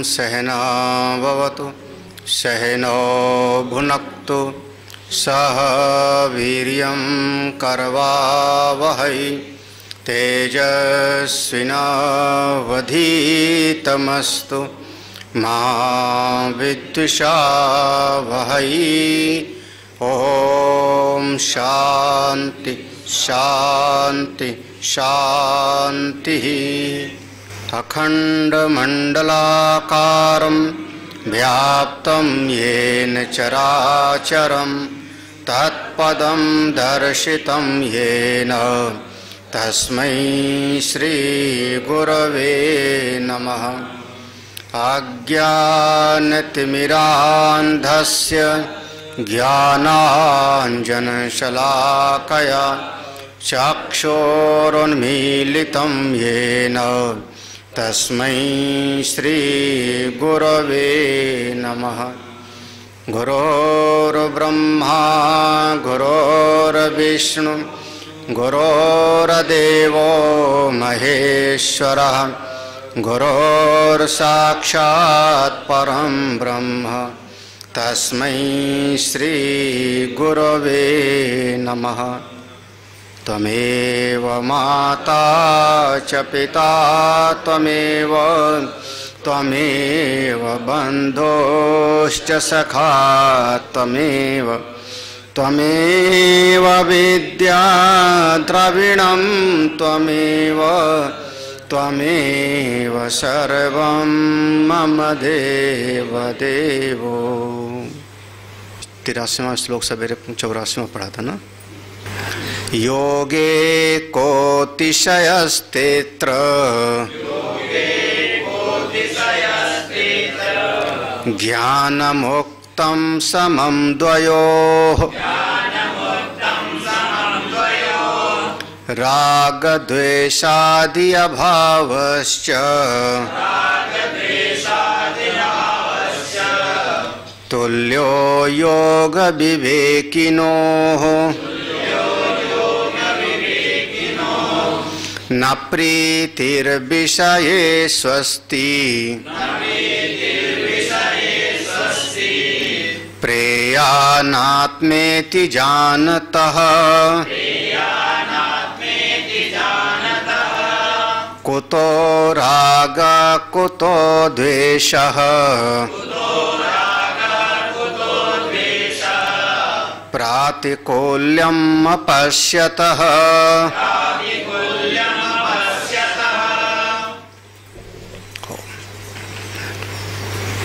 सहना भवतु सहनो भुनक्तु सह वीर्यं करवावहै तेजस्विनावधीतमस्तु मा विद्विषावहै। ओम शांति शांति शांति। अखंडमंडलाकारं व्याप्तं येन चराचरं तत्पदं दर्शितं येन तस्मै श्री गुरवे नमः। अज्ञानतिमिरान्धस्य ज्ञानाञ्जनशलाकया चक्षुरुन्मीलितं येन तस्मै श्री गुरवे नमः। गुरोर्ब्रह्मा गुरोर्विष्णु गुरोर्देवो महेश्वरः गुरोर्साक्षात् परं ब्रह्म तस्मै श्री गुरवे नमः। त्वमेव माता च पिता त्वमेव बन्धुश्च सखा त्वमेव विद्या द्रविणं त्वमेव सर्वं मम देवदेवो। 83वां श्लोक सवेरे 84वां पढ़ा था ना। योगे कोतिशयस्तेत्र ज्ञानमुक्तं समं द्वयोः रागद्वेषादि अभावश्च तुल्यो योग विवेकिनोः न प्रीतिर्विषये स्वस्ति प्रेयानात्मेति जानतः कुतो राग कुतो द्वेषः प्रातिकूल्यम् अपश्यतः।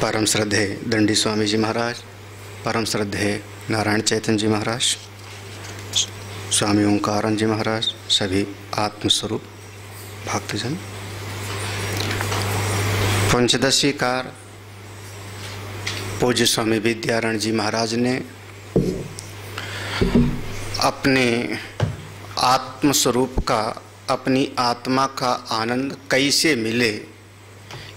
परम श्रद्धेय दंडी स्वामी जी महाराज, परम श्रद्धेय नारायण चैतन्य जी महाराज, स्वामी ओंकारानंद जी महाराज, सभी आत्मस्वरूप भक्तजन, पंचदशीकार पूज्य स्वामी विद्यारण जी महाराज ने अपने आत्मस्वरूप का, अपनी आत्मा का आनंद कैसे मिले,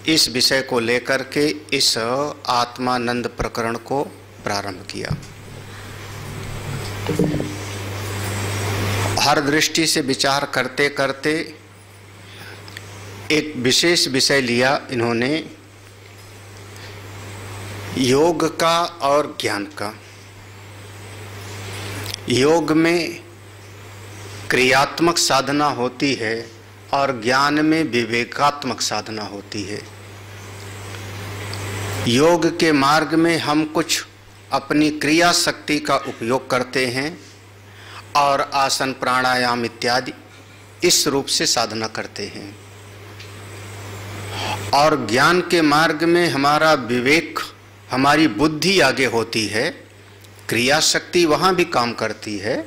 इस विषय को लेकर के इस आत्मानंद प्रकरण को प्रारंभ किया। हर दृष्टि से विचार करते करते एक विशेष विषय लिया इन्होंने, योग का और ज्ञान का। योग में क्रियात्मक साधना होती है और ज्ञान में विवेकात्मक साधना होती है। योग के मार्ग में हम कुछ अपनी क्रिया शक्ति का उपयोग करते हैं और आसन प्राणायाम इत्यादि इस रूप से साधना करते हैं, और ज्ञान के मार्ग में हमारा विवेक, हमारी बुद्धि आगे होती है। क्रिया शक्ति वहाँ भी काम करती है,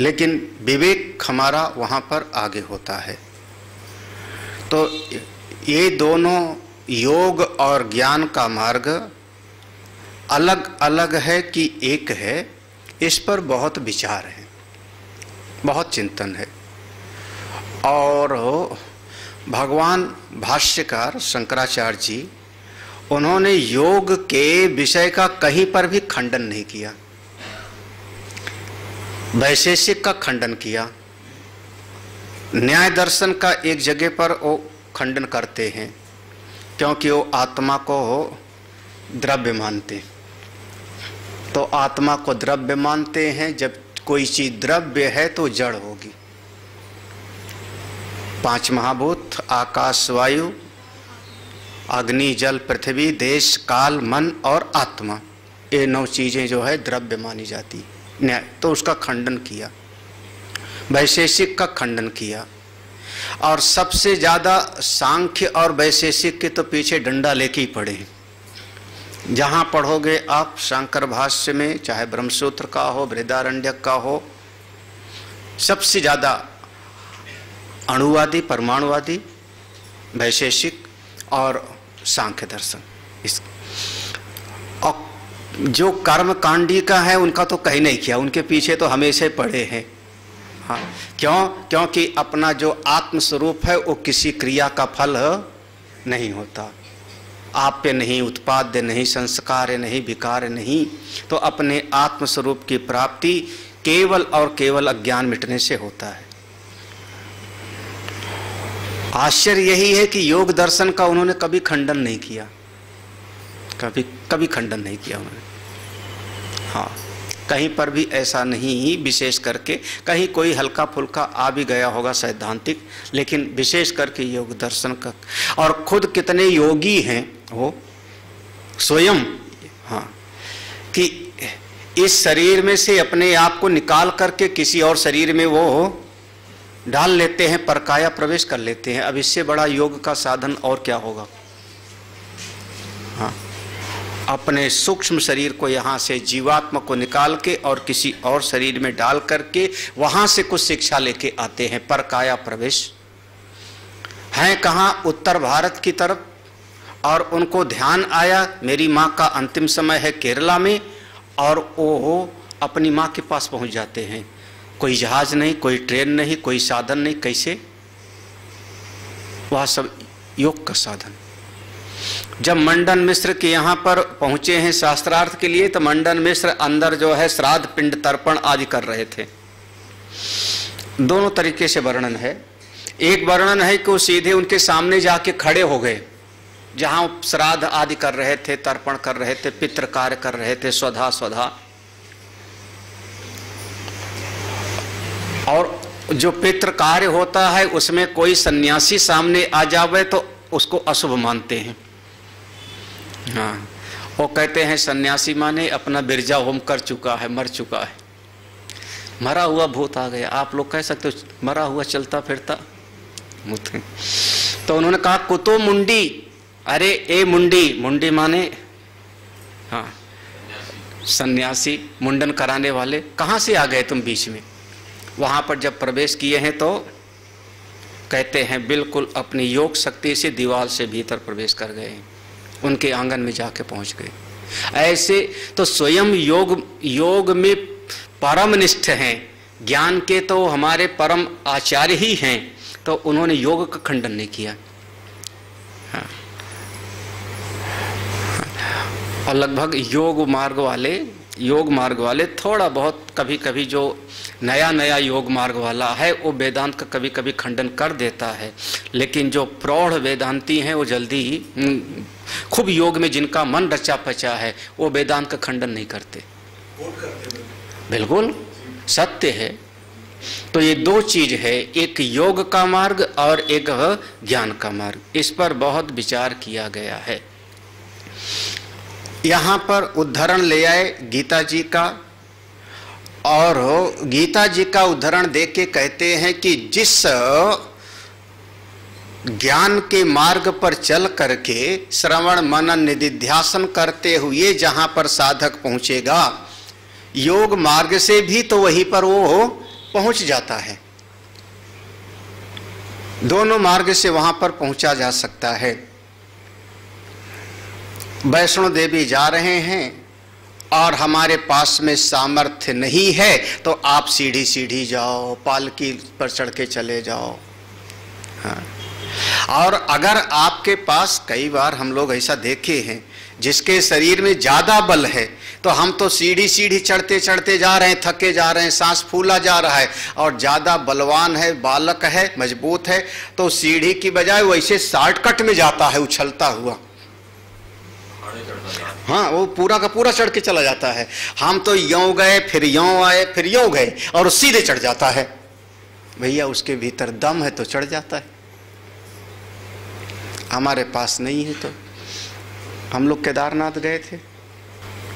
लेकिन विवेक हमारा वहाँ पर आगे होता है। तो ये दोनों योग और ज्ञान का मार्ग अलग अलग है कि एक है, इस पर बहुत विचार है, बहुत चिंतन है। और भगवान भाष्यकार शंकराचार्य जी, उन्होंने योग के विषय का कहीं पर भी खंडन नहीं किया, वैशेषिक का खंडन किया। न्याय दर्शन का एक जगह पर वो खंडन करते हैं क्योंकि वो आत्मा को द्रव्य मानते। तो आत्मा को द्रव्य मानते हैं। जब कोई चीज द्रव्य है तो जड़ होगी। 5 महाभूत आकाश वायु अग्नि जल पृथ्वी देश काल मन और आत्मा, ये 9 चीजें जो है द्रव्य मानी जाती। न्याय तो उसका खंडन किया, वैशेषिक का खंडन किया। और सबसे ज्यादा सांख्य और वैशेषिक के तो पीछे डंडा लेके ही पड़े हैं। जहाँ पढ़ोगे आप शंकर भाष्य में, चाहे ब्रह्मसूत्र का हो बृहदारण्यक का हो, सबसे ज़्यादा अणुवादी परमाणुवादी वैशेषिक और सांख्य दर्शन। इस और जो कर्म कांडी का है उनका तो कहीं नहीं किया, उनके पीछे तो हमेशा ही पड़े हैं। हाँ, क्यों? क्योंकि अपना जो आत्मस्वरूप है वो किसी क्रिया का फल नहीं होता। आप पे नहीं, उत्पाद्य नहीं, संस्कार नहीं, विकार नहीं। तो अपने आत्मस्वरूप की प्राप्ति केवल और केवल अज्ञान मिटने से होता है। आश्चर्य यही है कि योग दर्शन का उन्होंने कभी खंडन नहीं किया, कभी खंडन नहीं किया उन्होंने। हाँ, कहीं पर भी ऐसा नहीं, विशेष करके कहीं कोई हल्का फुल्का आ भी गया होगा सैद्धांतिक, लेकिन विशेष करके योग दर्शन का। और खुद कितने योगी हैं वो स्वयं, हाँ, कि इस शरीर में से अपने आप को निकाल करके किसी और शरीर में वो डाल लेते हैं, परकाया प्रवेश कर लेते हैं। अब इससे बड़ा योग का साधन और क्या होगा? हाँ, अपने सूक्ष्म शरीर को यहाँ से जीवात्मा को निकाल के और किसी और शरीर में डाल करके वहाँ से कुछ शिक्षा लेके आते हैं। परकाया प्रवेश हैं कहाँ? उत्तर भारत की तरफ। और उनको ध्यान आया मेरी माँ का अंतिम समय है केरला में, और वो अपनी माँ के पास पहुँच जाते हैं। कोई जहाज नहीं, कोई ट्रेन नहीं, कोई साधन नहीं, कैसे? वह सब योग का साधन। जब मंडन मिश्र के यहाँ पर पहुँचे हैं शास्त्रार्थ के लिए, तो मंडन मिश्र अंदर जो है श्राद्ध पिंड तर्पण आदि कर रहे थे। दोनों तरीके से वर्णन है। एक वर्णन है कि वो सीधे उनके सामने जाके खड़े हो गए, जहाँ श्राद्ध आदि कर रहे थे, तर्पण कर रहे थे, पितृ कार्य कर रहे थे, स्वधा स्वधा। और जो पितृ कार्य होता है उसमें कोई सन्यासी सामने आ जावे तो उसको अशुभ मानते हैं। हाँ, वो कहते हैं सन्यासी माने अपना बिरजा होम कर चुका है, मर चुका है, मरा हुआ भूत आ गया। आप लोग कह सकते हो मरा हुआ चलता फिरता भूत है। तो उन्होंने कहा कुतो मुंडी, अरे ए मुंडी, मुंडी माने हाँ सन्यासी, मुंडन कराने वाले, कहाँ से आ गए तुम बीच में? वहाँ पर जब प्रवेश किए हैं तो कहते हैं बिल्कुल अपनी योग शक्ति से दीवार से भीतर प्रवेश कर गए, उनके आंगन में जाके पहुँच गए। ऐसे तो स्वयं योग में परम निष्ठ हैं, ज्ञान के तो हमारे परम आचार्य ही हैं, तो उन्होंने योग का खंडन नहीं किया। हाँ। और लगभग योग मार्ग वाले थोड़ा बहुत कभी कभी जो नया योग मार्ग वाला है वो वेदांत का कभी कभी खंडन कर देता है, लेकिन जो प्रौढ़ वेदांती हैं वो जल्दी ही खूब योग में जिनका मन रचा पचा है वो वेदांत का खंडन नहीं करते। बिल्कुल सत्य है। तो ये 2 चीज है, एक योग का मार्ग और एक ज्ञान का मार्ग। इस पर बहुत विचार किया गया है। यहाँ पर उदाहरण ले आए गीता जी का, और गीता जी का उदाहरण देख के कहते हैं कि जिस ज्ञान के मार्ग पर चल करके श्रवण मनन निधिध्यासन करते हुए जहाँ पर साधक पहुँचेगा, योग मार्ग से भी तो वहीं पर वो पहुँच जाता है। दोनों मार्ग से वहाँ पर पहुँचा जा सकता है। वैष्णो देवी जा रहे हैं और हमारे पास में सामर्थ्य नहीं है तो आप सीढ़ी जाओ, पालकी पर चढ़ के चले जाओ। हाँ। और अगर आपके पास, कई बार हम लोग ऐसा देखे हैं, जिसके शरीर में ज्यादा बल है, तो हम तो सीढ़ी सीढ़ी चढ़ते चढ़ते जा रहे हैं, थके जा रहे हैं, सांस फूला जा रहा है, और ज्यादा बलवान है, बालक है, मजबूत है, तो सीढ़ी की बजाय वैसे शॉर्टकट में जाता है उछलता हुआ। हाँ, वो पूरा का पूरा चढ़ के चला जाता है। हम तो यों गए, फिर यों आए, फिर यों गए, और सीधे चढ़ जाता है। भैया उसके भीतर दम है तो चढ़ जाता है, हमारे पास नहीं है। तो हम लोग केदारनाथ गए थे,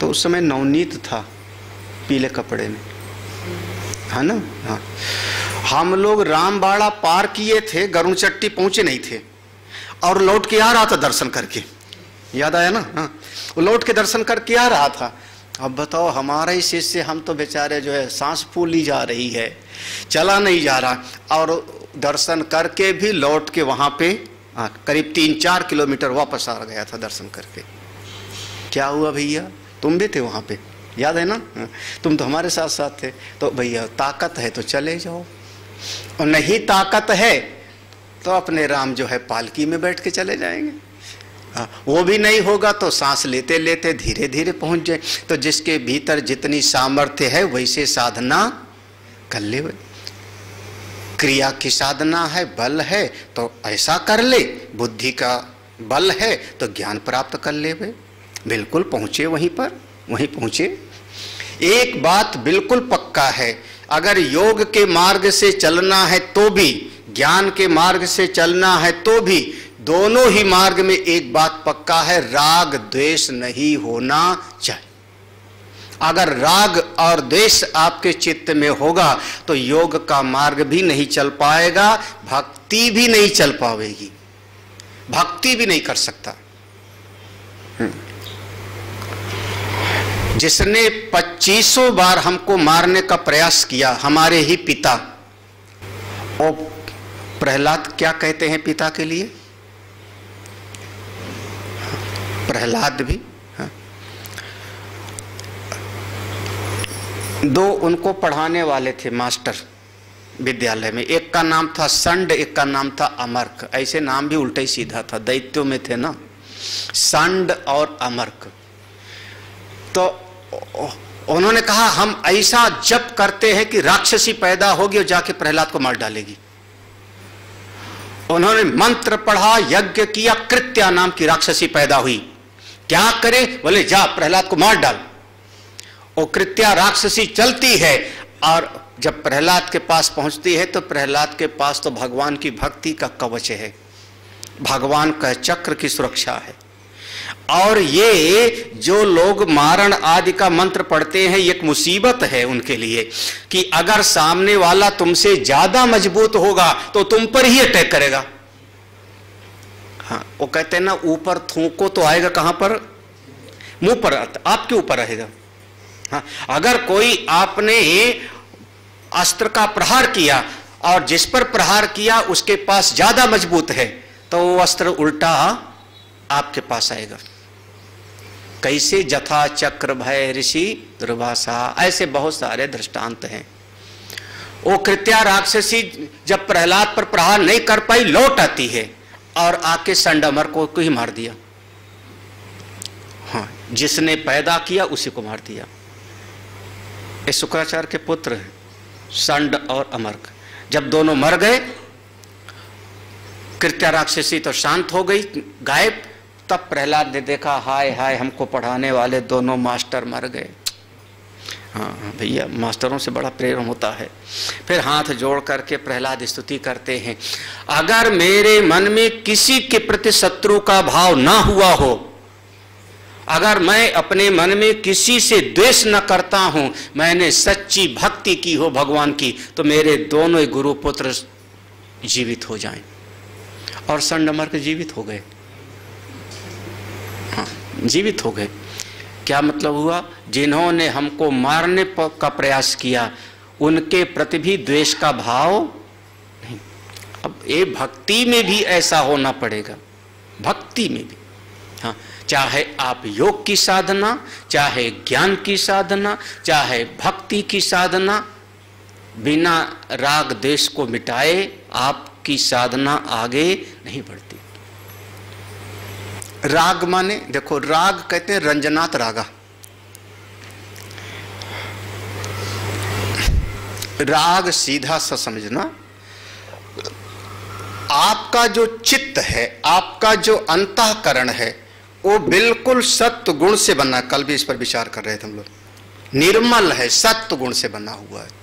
तो उस समय नवनीत था पीले कपड़े में, है ना। हाँ, हम लोग रामबाड़ा पार किए थे, गरुड़चट्टी पहुंचे नहीं थे, और लौट के आ रहा था दर्शन करके, याद आया ना। हाँ, वो लौट के दर्शन करके आ रहा था। अब बताओ, हमारा ही शिष्य, हम तो बेचारे जो है सांस फूली जा रही है, चला नहीं जा रहा, और दर्शन करके भी लौट के वहां पे करीब 3-4 किलोमीटर वापस आ गया था दर्शन करके। क्या हुआ भैया, तुम भी थे वहां पे, याद है ना। तुम तो हमारे साथ साथ थे। तो भैया ताकत है तो चले जाओ, और नहीं ताकत है तो अपने राम जो है पालकी में बैठ के चले जाएंगे। वो भी नहीं होगा तो सांस लेते लेते धीरे धीरे पहुंच जाए। तो जिसके भीतर जितनी सामर्थ्य है वैसे साधना कर ले। क्रिया की साधना है, बल है तो ऐसा कर ले, बुद्धि का बल है तो ज्ञान प्राप्त कर ले। बिल्कुल पहुंचे वहीं पर, वहीं पहुंचे। एक बात बिल्कुल पक्का है, अगर योग के मार्ग से चलना है तो भी, ज्ञान के मार्ग से चलना है तो भी, दोनों ही मार्ग में एक बात पक्का है, राग द्वेष नहीं होना चाहिए। अगर राग और द्वेष आपके चित्त में होगा तो योग का मार्ग भी नहीं चल पाएगा, भक्ति भी नहीं चल पाएगी, भक्ति भी नहीं कर सकता। जिसने 2500 बार हमको मारने का प्रयास किया, हमारे ही पिता, और प्रहलाद क्या कहते हैं पिता के लिए, प्रहलाद भी। हाँ। 2 उनको पढ़ाने वाले थे मास्टर विद्यालय में, एक का नाम था संड, एक का नाम था अमर्क। ऐसे नाम भी उल्टा ही सीधा था, दैत्यों में थे ना, संड और अमर्क। तो उन्होंने कहा हम ऐसा जप करते हैं कि राक्षसी पैदा होगी और जाके प्रहलाद को मार डालेगी। उन्होंने मंत्र पढ़ा, यज्ञ किया, कृत्या नाम की राक्षसी पैदा हुई। क्या करे, बोले जा प्रहलाद को मार डाल। वो कृत्या राक्षसी चलती है, और जब प्रहलाद के पास पहुंचती है तो प्रहलाद के पास तो भगवान की भक्ति का कवच है, भगवान का चक्र की सुरक्षा है। और ये जो लोग मारण आदि का मंत्र पढ़ते हैं, एक मुसीबत है उनके लिए कि अगर सामने वाला तुमसे ज्यादा मजबूत होगा तो तुम पर ही अटैक करेगा। हाँ, वो कहते हैं ना, ऊपर थूको तो आएगा कहां पर, मुंह पर, आपके ऊपर रहेगा। हाँ, अगर कोई आपने अस्त्र का प्रहार किया और जिस पर प्रहार किया उसके पास ज्यादा मजबूत है, तो वो अस्त्र उल्टा आपके पास आएगा। कैसे, जथा चक्र भय ऋषि दुर्वासा, ऐसे बहुत सारे दृष्टांत हैं। वो कृत्या राक्षसी जब प्रहलाद पर प्रहार नहीं कर पाई, लौट आती है और आके संडमर को ही मार दिया। हाँ, जिसने पैदा किया उसी को मार दिया। ये शुक्राचार्य के पुत्र हैं, संड और अमर्क। जब दोनों मर गए, कृत्या राक्षसी तो शांत हो गई, गायब। तब प्रहलाद ने देखा, हाय हाय, हमको पढ़ाने वाले दोनों मास्टर मर गए। हाँ भैया, मास्टरों से बड़ा प्रेम होता है। फिर हाथ जोड़ करके प्रहलाद स्तुति करते हैं, अगर मेरे मन में किसी के प्रति शत्रु का भाव ना हुआ हो, अगर मैं अपने मन में किसी से द्वेष न करता हूं, मैंने सच्ची भक्ति की हो भगवान की, तो मेरे दोनों ही गुरु पुत्र जीवित हो जाएं। और संडमर्क जीवित हो गए। हाँ, जीवित हो गए। क्या मतलब हुआ, जिन्होंने हमको मारने का प्रयास किया उनके प्रति भी द्वेष का भाव नहीं। अब ये भक्ति में भी ऐसा होना पड़ेगा, भक्ति में भी। हाँ, चाहे आप योग की साधना, चाहे ज्ञान की साधना, चाहे भक्ति की साधना, बिना राग द्वेष को मिटाए आप आपकी साधना आगे नहीं बढ़ती। राग माने देखो, राग कहते हैं रंजनात रागा। राग सीधा सा समझना, आपका जो चित्त है, आपका जो अंतःकरण है, वो बिल्कुल सत्व गुण से बना। कल भी इस पर विचार कर रहे थे हम लोग। निर्मल है, सत्व गुण से बना हुआ है।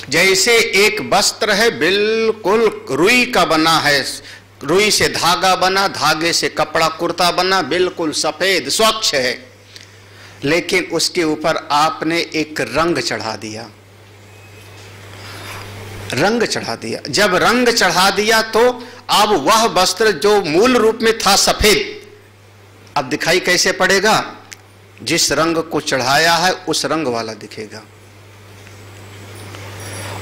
जैसे एक वस्त्र है, बिल्कुल रुई का बना है, रुई से धागा बना, धागे से कपड़ा कुर्ता बना, बिल्कुल सफेद स्वच्छ है। लेकिन उसके ऊपर आपने एक रंग चढ़ा दिया, रंग चढ़ा दिया। जब रंग चढ़ा दिया तो अब वह वस्त्र जो मूल रूप में था सफेद, अब दिखाई कैसे पड़ेगा? जिस रंग को चढ़ाया है उस रंग वाला दिखेगा।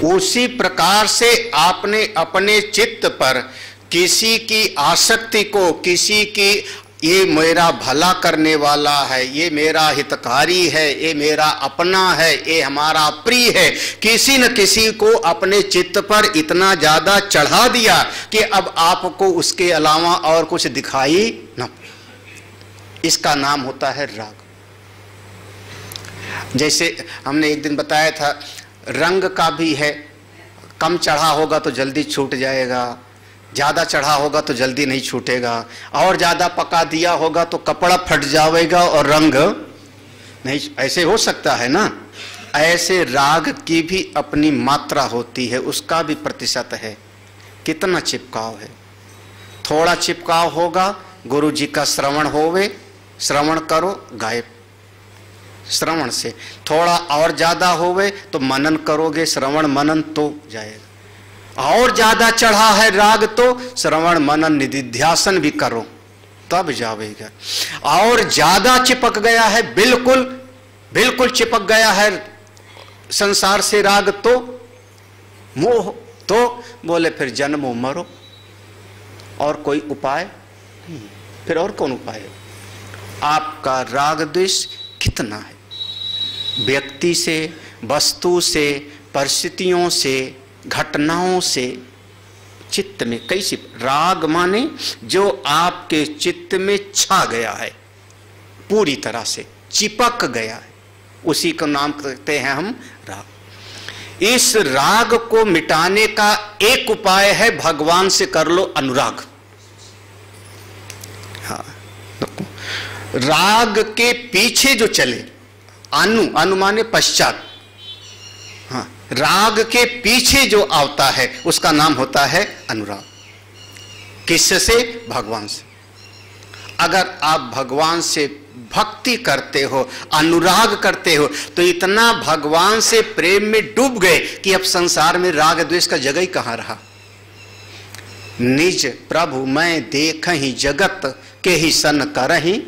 उसी प्रकार से आपने अपने चित्त पर किसी की आसक्ति को, किसी की ये मेरा भला करने वाला है, ये मेरा हितकारी है, ये मेरा अपना है, ये हमारा प्रिय है, किसी न किसी को अपने चित्त पर इतना ज्यादा चढ़ा दिया कि अब आपको उसके अलावा और कुछ दिखाई न। इसका नाम होता है राग। जैसे हमने एक दिन बताया था, रंग का भी है, कम चढ़ा होगा तो जल्दी छूट जाएगा, ज़्यादा चढ़ा होगा तो जल्दी नहीं छूटेगा, और ज़्यादा पका दिया होगा तो कपड़ा फट जाएगा और रंग नहीं, ऐसे हो सकता है ना। ऐसे राग की भी अपनी मात्रा होती है, उसका भी प्रतिशत है, कितना चिपकाव है। थोड़ा चिपकाव होगा, गुरु जी का श्रवण होवे, श्रवण करो गायब, श्रवण से थोड़ा और ज्यादा होवे तो मनन करोगे, श्रवण मनन तो जाएगा। और ज्यादा चढ़ा है राग तो श्रवण मनन निधिध्यासन भी करो तब जावेगा। और ज्यादा चिपक गया है, बिल्कुल बिल्कुल चिपक गया है संसार से राग तो मोह, तो बोले फिर जन्मो मरो, और कोई उपाय नहीं। फिर और कौन उपाय है? आपका राग द्वेष कितना है, व्यक्ति से, वस्तु से, परिस्थितियों से, घटनाओं से, चित्त में कैसी राग माने जो आपके चित्त में छा गया है, पूरी तरह से चिपक गया है, उसी का नाम कहते हैं हम राग। इस राग को मिटाने का एक उपाय है, भगवान से कर लो अनुराग। हाँ, राग के पीछे जो चले, अनु माने पश्चात, हाँ, राग के पीछे जो आता है उसका नाम होता है अनुराग। किससे? भगवान से। अगर आप भगवान से भक्ति करते हो, अनुराग करते हो, तो इतना भगवान से प्रेम में डूब गए कि अब संसार में राग द्वेष का जगह ही कहां रहा। निज प्रभु मैं देख ही जगत के ही सन करही।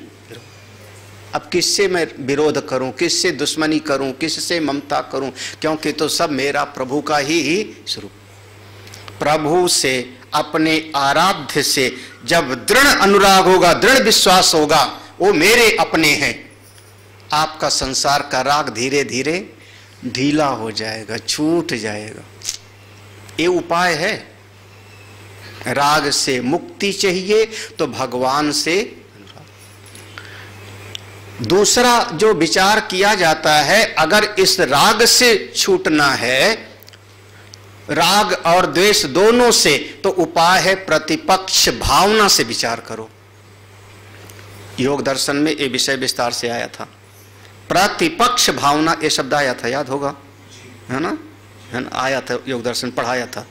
अब किससे मैं विरोध करूं, किससे दुश्मनी करूं, किससे ममता करूं, क्योंकि तो सब मेरा प्रभु का ही स्वरूप। प्रभु से, अपने आराध्य से जब दृढ़ अनुराग होगा, दृढ़ विश्वास होगा, वो मेरे अपने हैं, आपका संसार का राग धीरे धीरे ढीला हो जाएगा, छूट जाएगा। ये उपाय है। राग से मुक्ति चाहिए तो भगवान से। दूसरा जो विचार किया जाता है, अगर इस राग से छूटना है, राग और द्वेष दोनों से, तो उपाय है प्रतिपक्ष भावना से विचार करो। योग दर्शन में ये विषय विस्तार से आया था, प्रतिपक्ष भावना, ये शब्द आया था, याद होगा, है ना, आया था, योग दर्शन पढ़ाया था।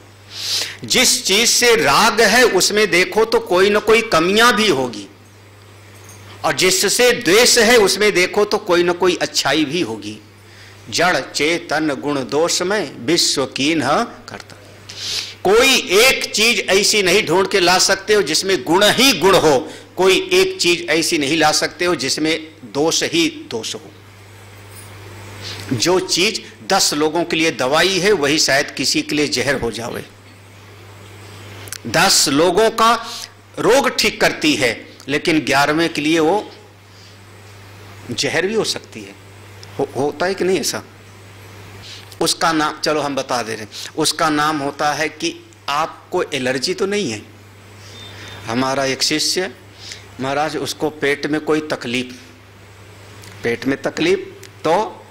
जिस चीज से राग है उसमें देखो तो कोई ना कोई कमियां भी होगी, और जिससे द्वेष है उसमें देखो तो कोई ना कोई अच्छाई भी होगी। जड़ चेतन गुण दोष में विश्व कीन्ह करता। कोई एक चीज ऐसी नहीं ढूंढ के ला सकते हो जिसमें गुण ही गुण हो, कोई एक चीज ऐसी नहीं ला सकते हो जिसमें दोष ही दोष हो। जो चीज 10 लोगों के लिए दवाई है वही शायद किसी के लिए जहर हो जावे। 10 लोगों का रोग ठीक करती है, लेकिन 11वें के लिए वो जहर भी हो सकती है। होता है कि नहीं ऐसा? उसका नाम चलो हम बता दे रहे हैं, उसका नाम होता है कि आपको एलर्जी तो नहीं है। हमारा एक शिष्य महाराज, उसको पेट में कोई तकलीफ, पेट में तकलीफ तो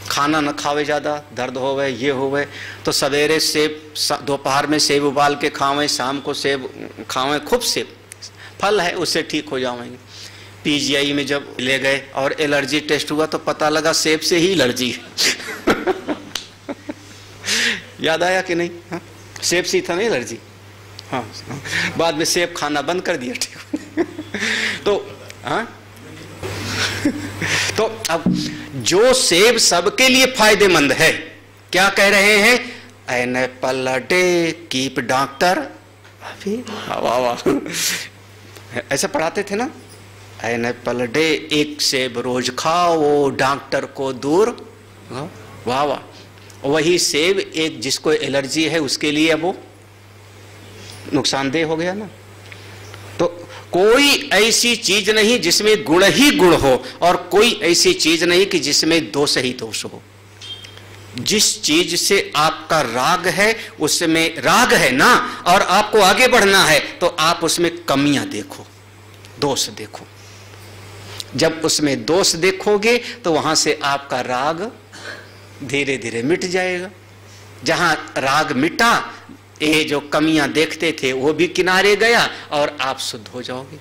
खाना न खावे, ज़्यादा दर्द होवे, ये होवे तो सवेरे सेब, दोपहर में सेब उबाल के खावें, शाम को सेब खावें, खूब सेब फल है, उससे ठीक हो जाएंगे। पीजीआई में जब ले गए और एलर्जी टेस्ट हुआ तो पता लगा सेब से ही एलर्जी है। याद आया कि नहीं? हाँ? सेब से था ना एलर्जी। हाँ, बाद में सेब खाना बंद कर दिया, ठीक। तो हाँ, तो अब जो सेब सबके लिए फायदेमंद है, क्या कह रहे हैं? An apple a day keep doctor, वाह वाह, ऐसा पढ़ाते थे ना, एन एप्पल अ डे, एक सेब रोज खाओ डॉक्टर को दूर, वाह वाह। वही सेब एक जिसको एलर्जी है उसके लिए वो नुकसानदेह हो गया ना। तो कोई ऐसी चीज नहीं जिसमें गुण ही गुण हो, और कोई ऐसी चीज नहीं कि जिसमें दोष ही दोष हो। जिस चीज से आपका राग है, उसमें राग है ना, और आपको आगे बढ़ना है, तो आप उसमें कमियां देखो, दोष देखो। जब उसमें दोष देखोगे तो वहां से आपका राग धीरे धीरे मिट जाएगा। जहां राग मिटा, ये जो कमियां देखते थे वो भी किनारे गया और आप शुद्ध हो जाओगे।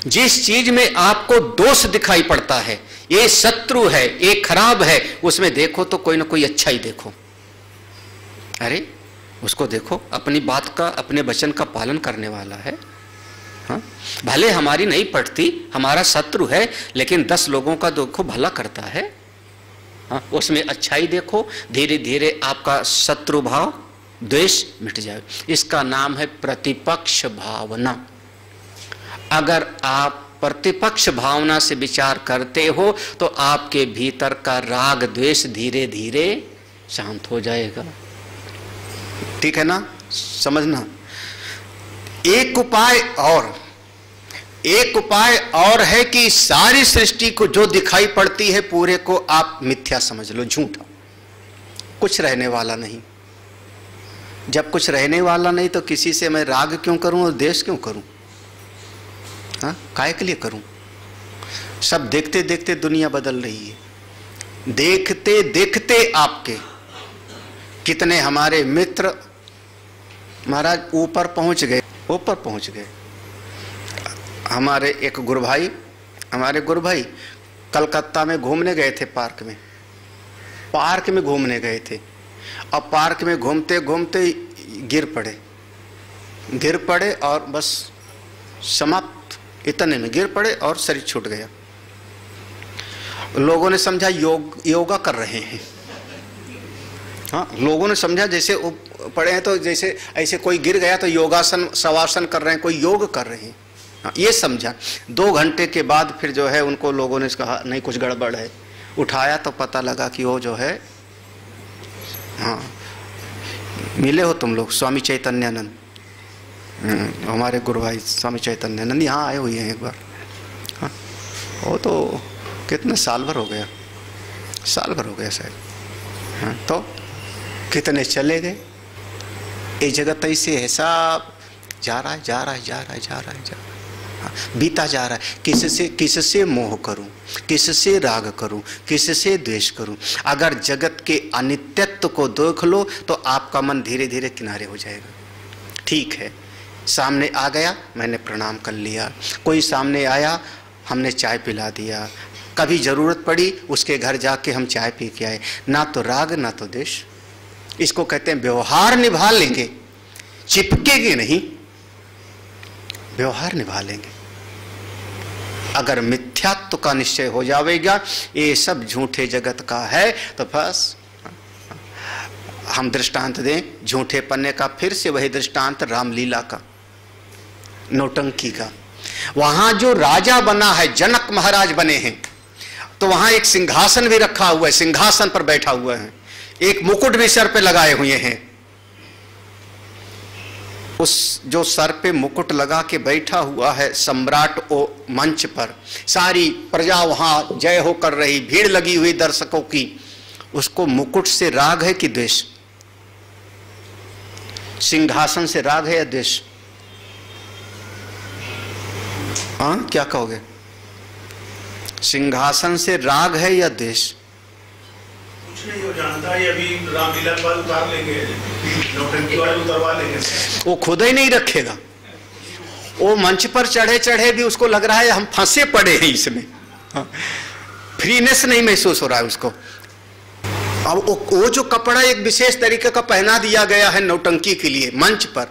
जिस चीज में आपको दोष दिखाई पड़ता है, ये शत्रु है, ये खराब है, उसमें देखो तो कोई ना कोई अच्छा ही देखो। अरे उसको देखो, अपनी बात का, अपने वचन का पालन करने वाला है। हाँ? भले हमारी नहीं पड़ती, हमारा शत्रु है, लेकिन 10 लोगों का देखो भला करता है। हाँ? उसमें अच्छाई देखो, धीरे धीरे आपका शत्रु भाव, द्वेष मिट जाए। इसका नाम है प्रतिपक्ष भावना। अगर आप प्रतिपक्ष भावना से विचार करते हो तो आपके भीतर का राग द्वेष धीरे धीरे शांत हो जाएगा। ठीक है ना? समझना। एक उपाय और है कि सारी सृष्टि को जो दिखाई पड़ती है पूरे को आप मिथ्या समझ लो, झूठा, कुछ रहने वाला नहीं। जब कुछ रहने वाला नहीं तो किसी से मैं राग क्यों करूं और द्वेष क्यों करूं? हाँ, काहे के लिए करूं? सब देखते देखते दुनिया बदल रही है। देखते देखते आपके कितने हमारे मित्र महाराज ऊपर पहुंच गए। हमारे एक गुरु भाई कलकत्ता में घूमने गए थे, पार्क में घूमने गए थे। अब पार्क में घूमते घूमते गिर पड़े और बस समाप्त, इतने में गिर पड़े और शरीर छूट गया। लोगों ने समझा योगा कर रहे हैं। हाँ, लोगों ने समझा जैसे पड़े हैं तो जैसे ऐसे कोई गिर गया तो योगासन शवासन कर रहे हैं, कोई योग कर रहे हैं। हाँ, ये समझा। 2 घंटे के बाद फिर जो है उनको लोगों ने कहा नहीं कुछ गड़बड़ है। उठाया तो पता लगा कि वो जो है, हाँ, मिले हो तुम लोग स्वामी चैतन्यानंद, हमारे गुरु भाई स्वामी चैतन्यानंद यहाँ आए हुए हैं एक बार। हाँ, वो तो कितने साल भर हो गया शायद। हाँ, तो कितने चले गए। ये जगत ऐसे है, सब जा रहा है। हाँ, बीता जा रहा है। किससे मोह करूं, किससे राग करूं, किससे द्वेष करूं? अगर जगत के अनित्यत्व को देख लो तो आपका मन धीरे धीरे किनारे हो जाएगा। ठीक है, सामने आ गया, मैंने प्रणाम कर लिया। कोई सामने आया, हमने चाय पिला दिया। कभी जरूरत पड़ी उसके घर जाके हम चाय पी के आए। ना तो राग ना तो द्वेष। इसको कहते हैं व्यवहार निभा लेंगे, चिपकेंगे नहीं, व्यवहार निभा लेंगे। अगर मिथ्यात्व का निश्चय हो जाएगा ये सब झूठे जगत का है तो बस हम दृष्टांत दें झूठे पन्ने का, फिर से वही दृष्टांत रामलीला का, नौटंकी का। वहां जो राजा बना है, जनक महाराज बने हैं, तो वहां एक सिंहासन भी रखा हुआ है, सिंहासन पर बैठा हुआ है, एक मुकुट भी सर पे लगाए हुए हैं। उस जो सर पे मुकुट लगा के बैठा हुआ है सम्राट ओ मंच पर, सारी प्रजा वहां जय हो कर रही, भीड़ लगी हुई दर्शकों की, उसको मुकुट से राग है कि द्वेष? सिंहासन से राग है या द्वेष? हाँ, क्या कहोगे? सिंहासन से राग है या द्वेष? कुछ नहीं, वो जानता है अभी रामलीला के बाद उतार लेंगे, नौटंकी वाले उतरवा लेंगे। वो खुद ही नहीं रखेगा। वो मंच पर चढ़े चढ़े भी उसको लग रहा है हम फंसे पड़े हैं इसमें। फ्रीनेस नहीं महसूस हो रहा है उसको। अब वो जो कपड़ा एक विशेष तरीके का पहना दिया गया है नौटंकी के लिए मंच पर,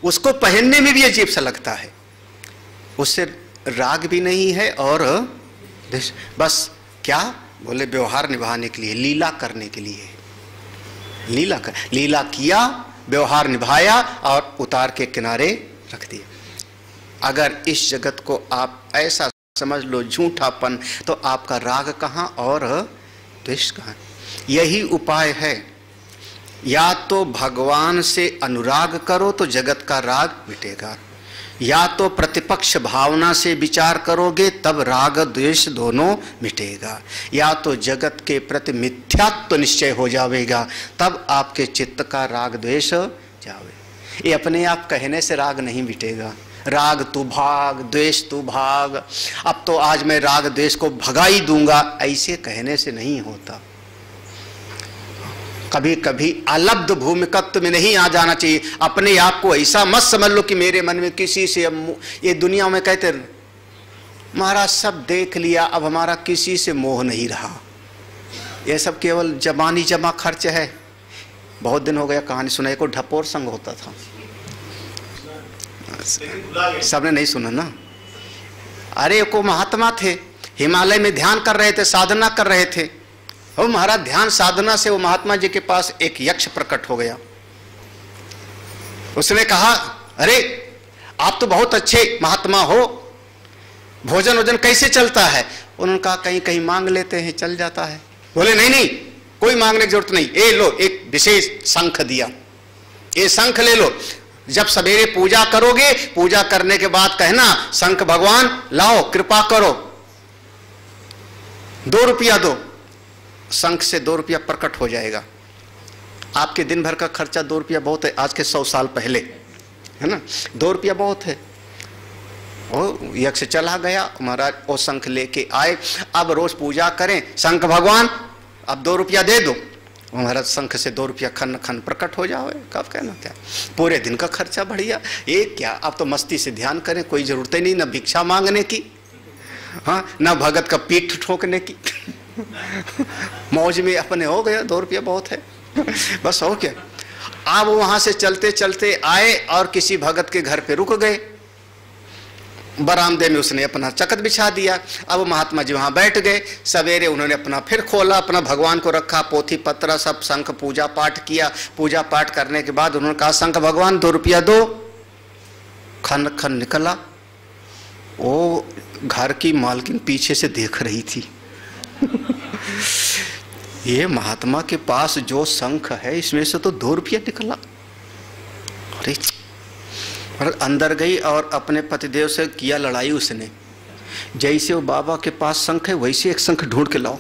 उसको पहनने में भी अजीब सा लगता है। उससे राग भी नहीं है और बस क्या बोले, व्यवहार निभाने के लिए, लीला करने के लिए। लीला किया, व्यवहार निभाया और उतार के किनारे रख दिया। अगर इस जगत को आप ऐसा समझ लो झूठापन, तो आपका राग कहाँ और द्वेष कहाँ? यही उपाय है। या तो भगवान से अनुराग करो तो जगत का राग मिटेगा, या तो प्रतिपक्ष भावना से विचार करोगे तब राग द्वेष दोनों मिटेगा, या तो जगत के प्रति मिथ्यात्व निश्चय हो जाएगा तब आपके चित्त का राग द्वेष जावे। ये अपने आप कहने से राग नहीं मिटेगा। राग तू भाग, द्वेष तू भाग, अब तो आज मैं राग द्वेष को भगा ही दूंगा, ऐसे कहने से नहीं होता। कभी कभी अलब्ध भूमिकत्व में नहीं आ जाना चाहिए। अपने आप को ऐसा मत समझ लो कि मेरे मन में किसी से, ये दुनिया में कहते महाराज सब देख लिया, अब हमारा किसी से मोह नहीं रहा। ये सब केवल जबानी जमा खर्च है। बहुत दिन हो गया कहानी सुनाई को, ढपोर संग होता था, सबने नहीं सुना ना। अरे को महात्मा थे, हिमालय में ध्यान कर रहे थे, साधना कर रहे थे। और महाराज ध्यान साधना से वो महात्मा जी के पास एक यक्ष प्रकट हो गया। उसने कहा अरे आप तो बहुत अच्छे महात्मा हो, भोजन वोजन कैसे चलता है? उन्होंने कहा कहीं कहीं मांग लेते हैं, चल जाता है। बोले नहीं नहीं, कोई मांगने की जरूरत नहीं, ये लो एक विशेष शंख दिया, ये शंख ले लो। जब सवेरे पूजा करोगे, पूजा करने के बाद कहना शंख भगवान लाओ, कृपा करो, 2 रुपया दो। शंख से 2 रुपया प्रकट हो जाएगा। आपके दिन भर का खर्चा 2 रुपया बहुत है, आज के 100 साल पहले, है ना, 2 रुपया बहुत है। वो यक्ष चला गया, महाराज वो शंख लेके आए। अब रोज पूजा करें, शंख भगवान अब 2 रुपया दे दो। महाराज शंख से 2 रुपया खन खन प्रकट हो जाओ। कब कहना क्या, पूरे दिन का खर्चा बढ़िया। ये क्या, अब तो मस्ती से ध्यान करें, कोई जरूरत ही नहीं ना भिक्षा मांगने की, हाँ ना भगत का पीठ ठोकने की। मौज में अपने हो गया, 2 रुपया बहुत है, बस हो क्या। अब वहां से चलते चलते आए और किसी भगत के घर पे रुक गए। बरामदे में उसने अपना चकत बिछा दिया। अब महात्मा जी वहां बैठ गए। सवेरे उन्होंने अपना फिर खोला, अपना भगवान को रखा, पोथी पत्र सब, शंख पूजा पाठ किया। पूजा पाठ करने के बाद उन्होंने कहा शंख भगवान 2 रुपया दो। खन खन निकला। वो घर की मालकिन पीछे से देख रही थी। ये महात्मा के पास जो शंख है इसमें से तो 2 रुपया निकला। अरे, और अंदर गई और अपने पतिदेव से किया लड़ाई उसने। जैसे वो बाबा के पास शंख है वैसे एक शंख ढूंढ के लाओ।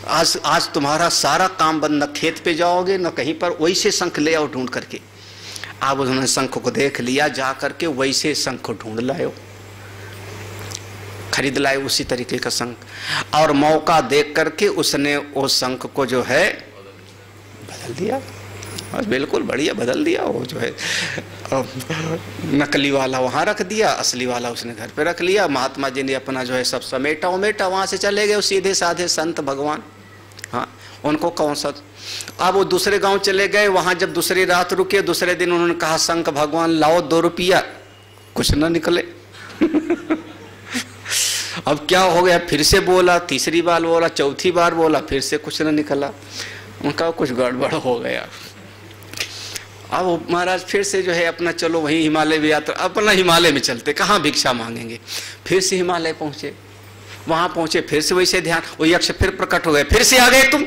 आज तुम्हारा सारा काम बंद, न खेत पे जाओगे न कहीं पर, वैसे शंख ले आओ ढूंढ करके। अब उन्होंने शंख को देख लिया, जा करके वैसे शंख को ढूंढ लाए, खरीद लाए उसी तरीके का शंख। और मौका देख करके उसने वो शंख को जो है बदल दिया, बिल्कुल बढ़िया बदल दिया। वो जो है नकली वाला वहाँ रख दिया, असली वाला उसने घर पे रख लिया। महात्मा जी ने अपना जो है सब समेटा उमेटा, वहाँ से चले गए सीधे साधे संत भगवान। हाँ, उनको कौन सा। अब वो दूसरे गांव चले गए। वहाँ जब दूसरी रात रुके, दूसरे दिन उन्होंने कहा शंख भगवान लाओ 2 रुपया, कुछ ना निकले। अब क्या हो गया, फिर से बोला, तीसरी बार बोला, चौथी बार बोला, फिर से कुछ ना निकला। उनका कुछ गड़बड़ हो गया। अब महाराज फिर से जो है अपना चलो वहीं हिमालय भी यात्रा, अपना हिमालय में चलते, कहाँ भिक्षा मांगेंगे। फिर से हिमालय पहुंचे, वहां पहुंचे, फिर से वैसे ध्यान, वो यक्ष फिर प्रकट हो गए। फिर से आ गए तुम।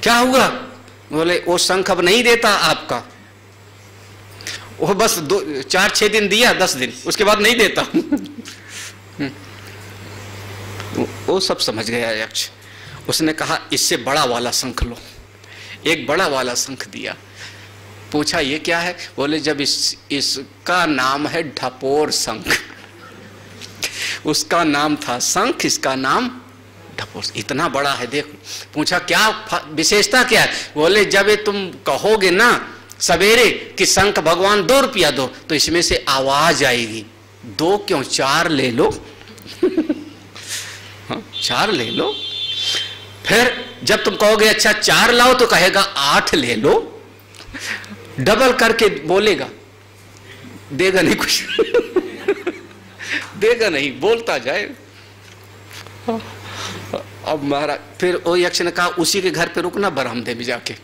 क्या हुआ? बोले वो शंख अब नहीं देता आपका, वो बस 4-6 दिन दिया, 10 दिन, उसके बाद नहीं देता। वो सब समझ गया यक्ष। उसने कहा इससे बड़ा वाला शंख लो, एक बड़ा वाला शंख दिया। पूछा ये क्या है? बोले जब इसका नाम है ढपोर शंख, उसका नाम था शंख, इसका नाम ढपोर। इतना बड़ा है देखो। पूछा क्या विशेषता क्या है? बोले जब ये तुम कहोगे ना सवेरे कि शंख भगवान 2 रुपया दो, तो इसमें से आवाज आएगी। 2 क्यों, 4 ले लो। 4 ले लो। फिर जब तुम कहोगे अच्छा 4 लाओ, तो कहेगा 8 ले लो। डबल करके बोलेगा, देगा नहीं कुछ। देगा नहीं, बोलता जाए। अब महाराज फिर वो यक्ष ने कहा उसी के घर पे रुकना, बरामदे में जाके,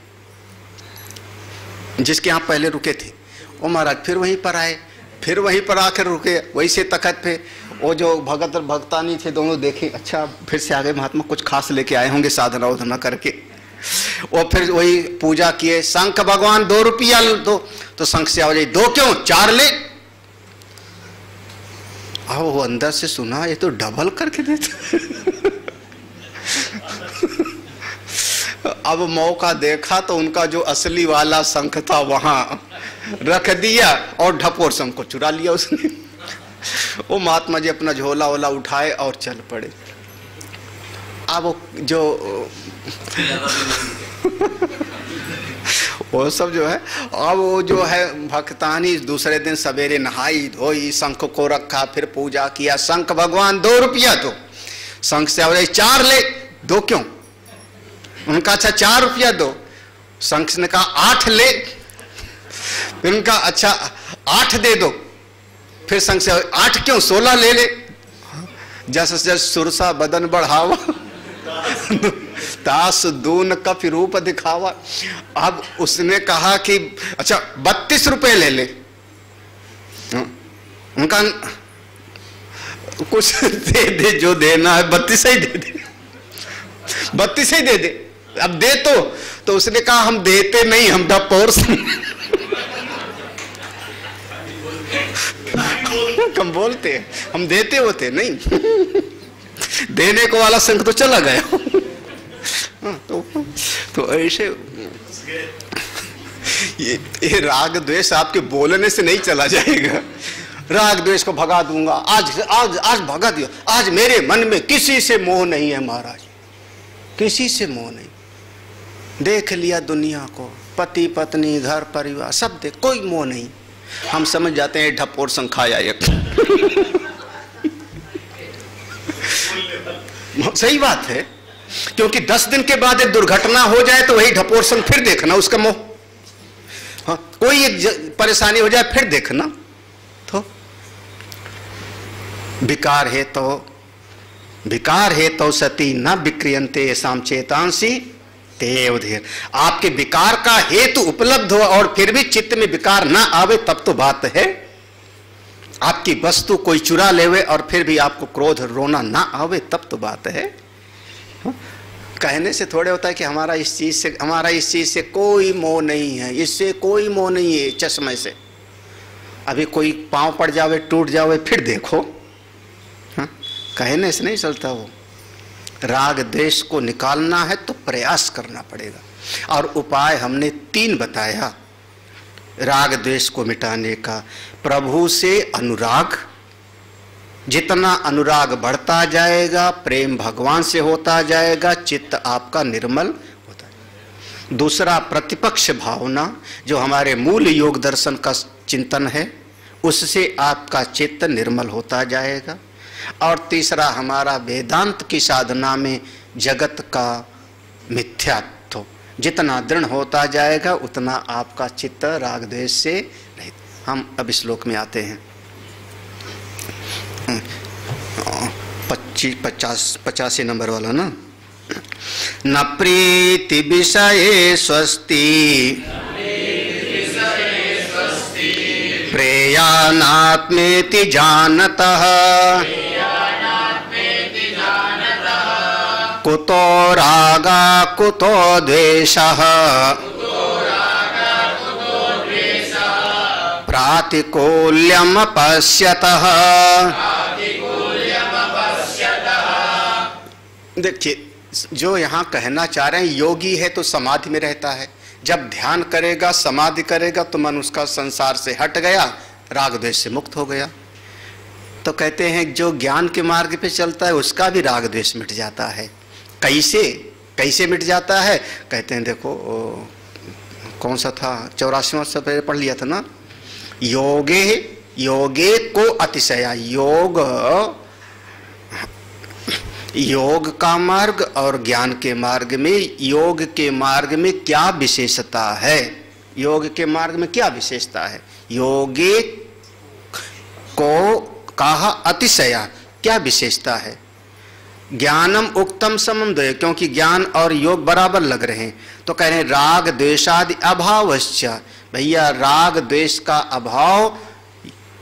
जिसके यहाँ पहले रुके थे। वो महाराज फिर वहीं पर आए, फिर वहीं पर आकर रुके, वहीं से तखत पे। वो जो भगत और भक्तानी थे दोनों देखे, अच्छा फिर से आ गए महात्मा, कुछ खास लेके आए होंगे साधना उधना करके। वो फिर वही पूजा किए। शंख भगवान 2 रुपया दो, तो शंख से आवाज 2 क्यों, 4 ले। अब वो अंदर से सुना ये तो डबल करके देते। अब मौका देखा तो उनका जो असली वाला शंख था वहां रख दिया और ढपोर शंख को चुरा लिया उसने। वो महात्मा जी अपना झोला वोला उठाए और चल पड़े। अब वो जो वो सब जो है, अब वो जो है भक्तानी दूसरे दिन सवेरे नहाई धोई, शंख को रखा, फिर पूजा किया। शंख भगवान 2 रुपया दो, शंख से आवाज 4 ले। 2 क्यों, उनका अच्छा 4 रुपया दो। शंख ने कहा 8 ले। फिर उनका अच्छा 8 दे दो। फिर शंख से 8 क्यों, 16 ले ले। जस जस सुरसा बदन बढ़ावा, दास दून कफ रूप दिखावा। अब उसने कहा कि अच्छा 32 रुपए ले ले। उनका कुछ दे दे, जो देना है 32 ही दे दे, 32 ही दे दे। अब दे तो उसने कहा हम देते नहीं, हम ढपोर कम बोलते, हम देते होते नहीं। देने को वाला संघ तो चला गया। तो ऐसे ये राग द्वेष आपके बोलने से नहीं चला जाएगा। राग द्वेष को भगा दूंगा, आज आज आज भगा दिया। आज मेरे मन में किसी से मोह नहीं है महाराज, किसी से मोह नहीं। देख लिया दुनिया को, पति पत्नी घर परिवार सब देख, कोई मोह नहीं। हम समझ जाते हैं ढपोर संखाया एक। सही बात है, क्योंकि 10 दिन के बाद एक दुर्घटना हो जाए तो वही ढपोर संग फिर देखना उसका मोह। हाँ, कोई एक परेशानी हो जाए फिर देखना। तो विकार है तो सती न विक्रियंते साम चेतांसी तेव धीर। आपके विकार का हेतु उपलब्ध हो और फिर भी चित्त में विकार ना आवे तब तो बात है। आपकी वस्तु कोई चुरा लेवे और फिर भी आपको क्रोध रोना ना आवे तब तो बात है। कहने से थोड़े होता है कि हमारा इस चीज से कोई मोह नहीं है, इससे कोई मोह नहीं है। चश्मे से अभी कोई पांव पड़ जावे टूट जावे फिर देखो, हाँ? कहने से नहीं चलता। वो राग द्वेष को निकालना है तो प्रयास करना पड़ेगा। और उपाय हमने 3 बताया राग द्वेष को मिटाने का। प्रभु से अनुराग, जितना अनुराग बढ़ता जाएगा प्रेम भगवान से होता जाएगा, चित्त आपका निर्मल होता है। दूसरा प्रतिपक्ष भावना, जो हमारे मूल योग दर्शन का चिंतन है, उससे आपका चित्त निर्मल होता जाएगा। और तीसरा हमारा वेदांत की साधना में जगत का मिथ्यात्व जितना दृढ़ होता जाएगा उतना आपका चित्त राग द्वेष से रहित। हम अब श्लोक में आते हैं। 85 नंबर वाला ना। न प्रीति विषये स्वस्ति प्रेयानात्मेति जानतः कुतो रागा कुतो द्वेषः प्रातिकूल्यम पश्यतः। देखिए जो यहाँ कहना चाह रहे हैं, योगी है तो समाधि में रहता है, जब ध्यान करेगा समाधि करेगा तो मन उसका संसार से हट गया, राग द्वेष से मुक्त हो गया। तो कहते हैं जो ज्ञान के मार्ग पे चलता है उसका भी राग द्वेष मिट जाता है। कैसे कैसे मिट जाता है? कहते हैं देखो कौन सा था 84वां से पढ़ लिया था ना, योगे योगे को अतिशया, योग का मार्ग और ज्ञान के मार्ग में, योग के मार्ग में क्या विशेषता है, योग के मार्ग में क्या विशेषता है? योगे को कहा अतिशया, क्या विशेषता है? ज्ञानम उक्तम समम द्वय, क्योंकि ज्ञान और योग बराबर लग रहे हैं। तो कह रहे हैं राग द्वेषादि अभावश्च, भैया राग द्वेष का अभाव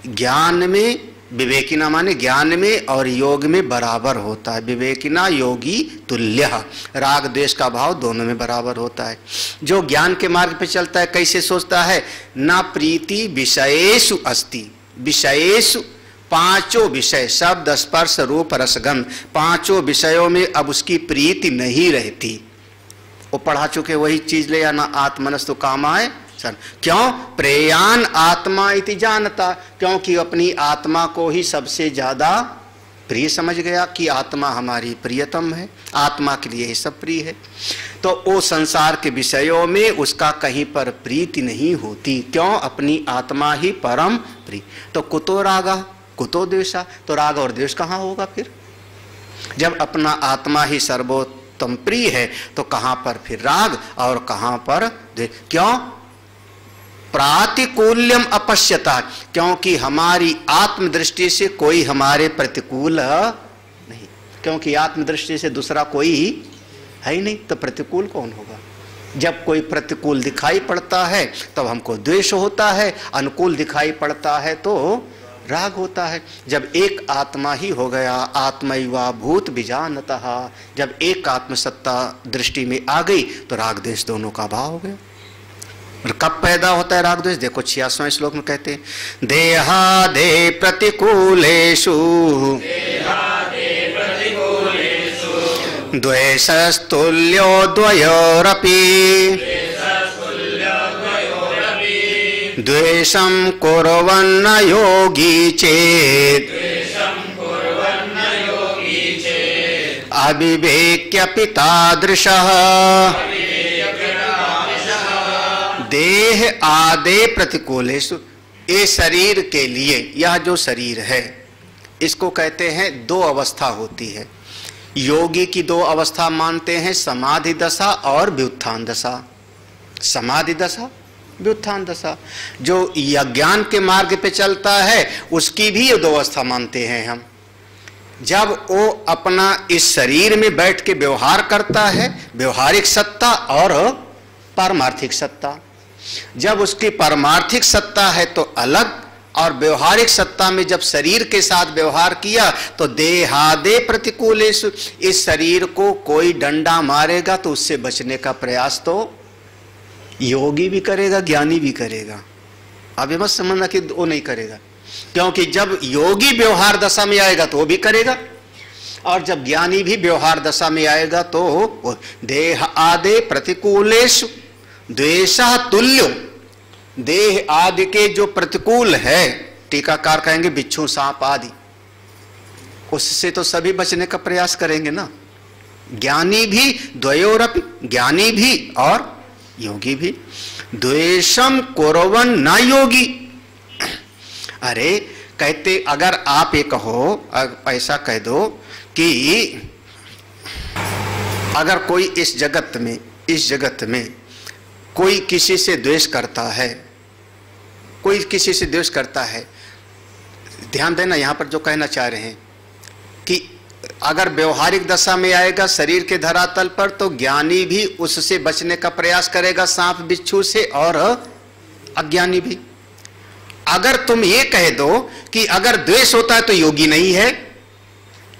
ज्ञान में, विवेकिना माने ज्ञान में और योग में बराबर होता है। विवेकिना योगी तुल्य, राग द्वेष का भाव दोनों में बराबर होता है। जो ज्ञान के मार्ग पे चलता है कैसे सोचता है? ना प्रीति विषयेषु अस्ति, विषयेषु पांचों विषय शब्द स्पर्श रूप रसगंध, पांचों विषयों में अब उसकी प्रीति नहीं रहती। वो पढ़ा चुके वही चीज ले आना, आत्मनस्तु कामाय सन। क्यों? प्रेयान आत्मा इति जानता, क्योंकि अपनी आत्मा को ही सबसे ज्यादा प्रिय समझ गया कि आत्मा हमारी प्रियतम है, आत्मा के लिए ही सब प्रिय है। तो वो संसार के विषयों में उसका कहीं पर प्रीति नहीं होती। क्यों? अपनी आत्मा ही परम प्रिय। तो कुतो रागा कुतो द्वेषा, तो राग और द्वेष कहाँ होगा फिर? जब अपना आत्मा ही सर्वोत्तम प्रिय है तो कहाँ पर फिर राग और कहाँ पर द्वेष? क्यों? प्रातिकूल्यम अपश्यता, क्योंकि हमारी आत्मदृष्टि से कोई हमारे प्रतिकूल नहीं, क्योंकि आत्मदृष्टि से दूसरा कोई है ही नहीं, तो प्रतिकूल कौन होगा? जब कोई प्रतिकूल दिखाई पड़ता है तब हमको द्वेष होता है, अनुकूल दिखाई पड़ता है तो राग होता है। जब एक आत्मा ही हो गया, आत्मैवा भूत बीजानतः, जब एक आत्मसत्ता दृष्टि में आ गई तो राग द्वेष दोनों का भाव हो गया। और कब पैदा होता है राग द्वेष? देखो 86वें श्लोक में कहते हैं देहादे प्रतिकूलेषु द्वेषस्तुल्यो द्वयोरपि द्वेषं कुर्वन्न योगी चेत् अविवेक्यपि तादृशः देह आदे प्रतिकूलेषु। ये शरीर के लिए, यह जो शरीर है इसको कहते हैं दो अवस्था होती है। योगी की दो अवस्था मानते हैं, समाधि दशा और व्युत्थान दशा। समाधि दशा व्युत्थान दशा। जो ज्ञान के मार्ग पे चलता है उसकी भी ये दो अवस्था मानते हैं हम। जब वो अपना इस शरीर में बैठ के व्यवहार करता है, व्यवहारिक सत्ता और पारमार्थिक सत्ता, जब उसकी पारमार्थिक सत्ता है तो अलग, और व्यवहारिक सत्ता में जब शरीर के साथ व्यवहार किया तो देहादे प्रतिकूलेषु, इस शरीर को कोई डंडा मारेगा तो उससे बचने का प्रयास तो योगी भी करेगा, ज्ञानी भी करेगा। अब ये मत समझना कि वो नहीं करेगा, क्योंकि जब योगी व्यवहार दशा में आएगा तो वो भी करेगा, और जब ज्ञानी भी व्यवहार दशा में आएगा तो देह आदे प्रतिकूलेषु द्वेषः तुल्यो, देह आदि के जो प्रतिकूल है, टीकाकार कहेंगे बिच्छू सांप आदि, उससे तो सभी बचने का प्रयास करेंगे ना। ज्ञानी भी द्वयोरपि, ज्ञानी भी और योगी भी। द्वेषम कुर्वन् न योगी, अरे कहते अगर आप ये कहो, ऐसा कह दो कि अगर कोई इस जगत में कोई किसी से द्वेष करता है, कोई किसी से द्वेष करता है, ध्यान देना यहाँ पर जो कहना चाह रहे हैं कि अगर व्यवहारिक दशा में आएगा शरीर के धरातल पर तो ज्ञानी भी उससे बचने का प्रयास करेगा, सांप बिच्छू से, और अज्ञानी भी। अगर तुम ये कह दो कि अगर द्वेष होता है तो योगी नहीं है,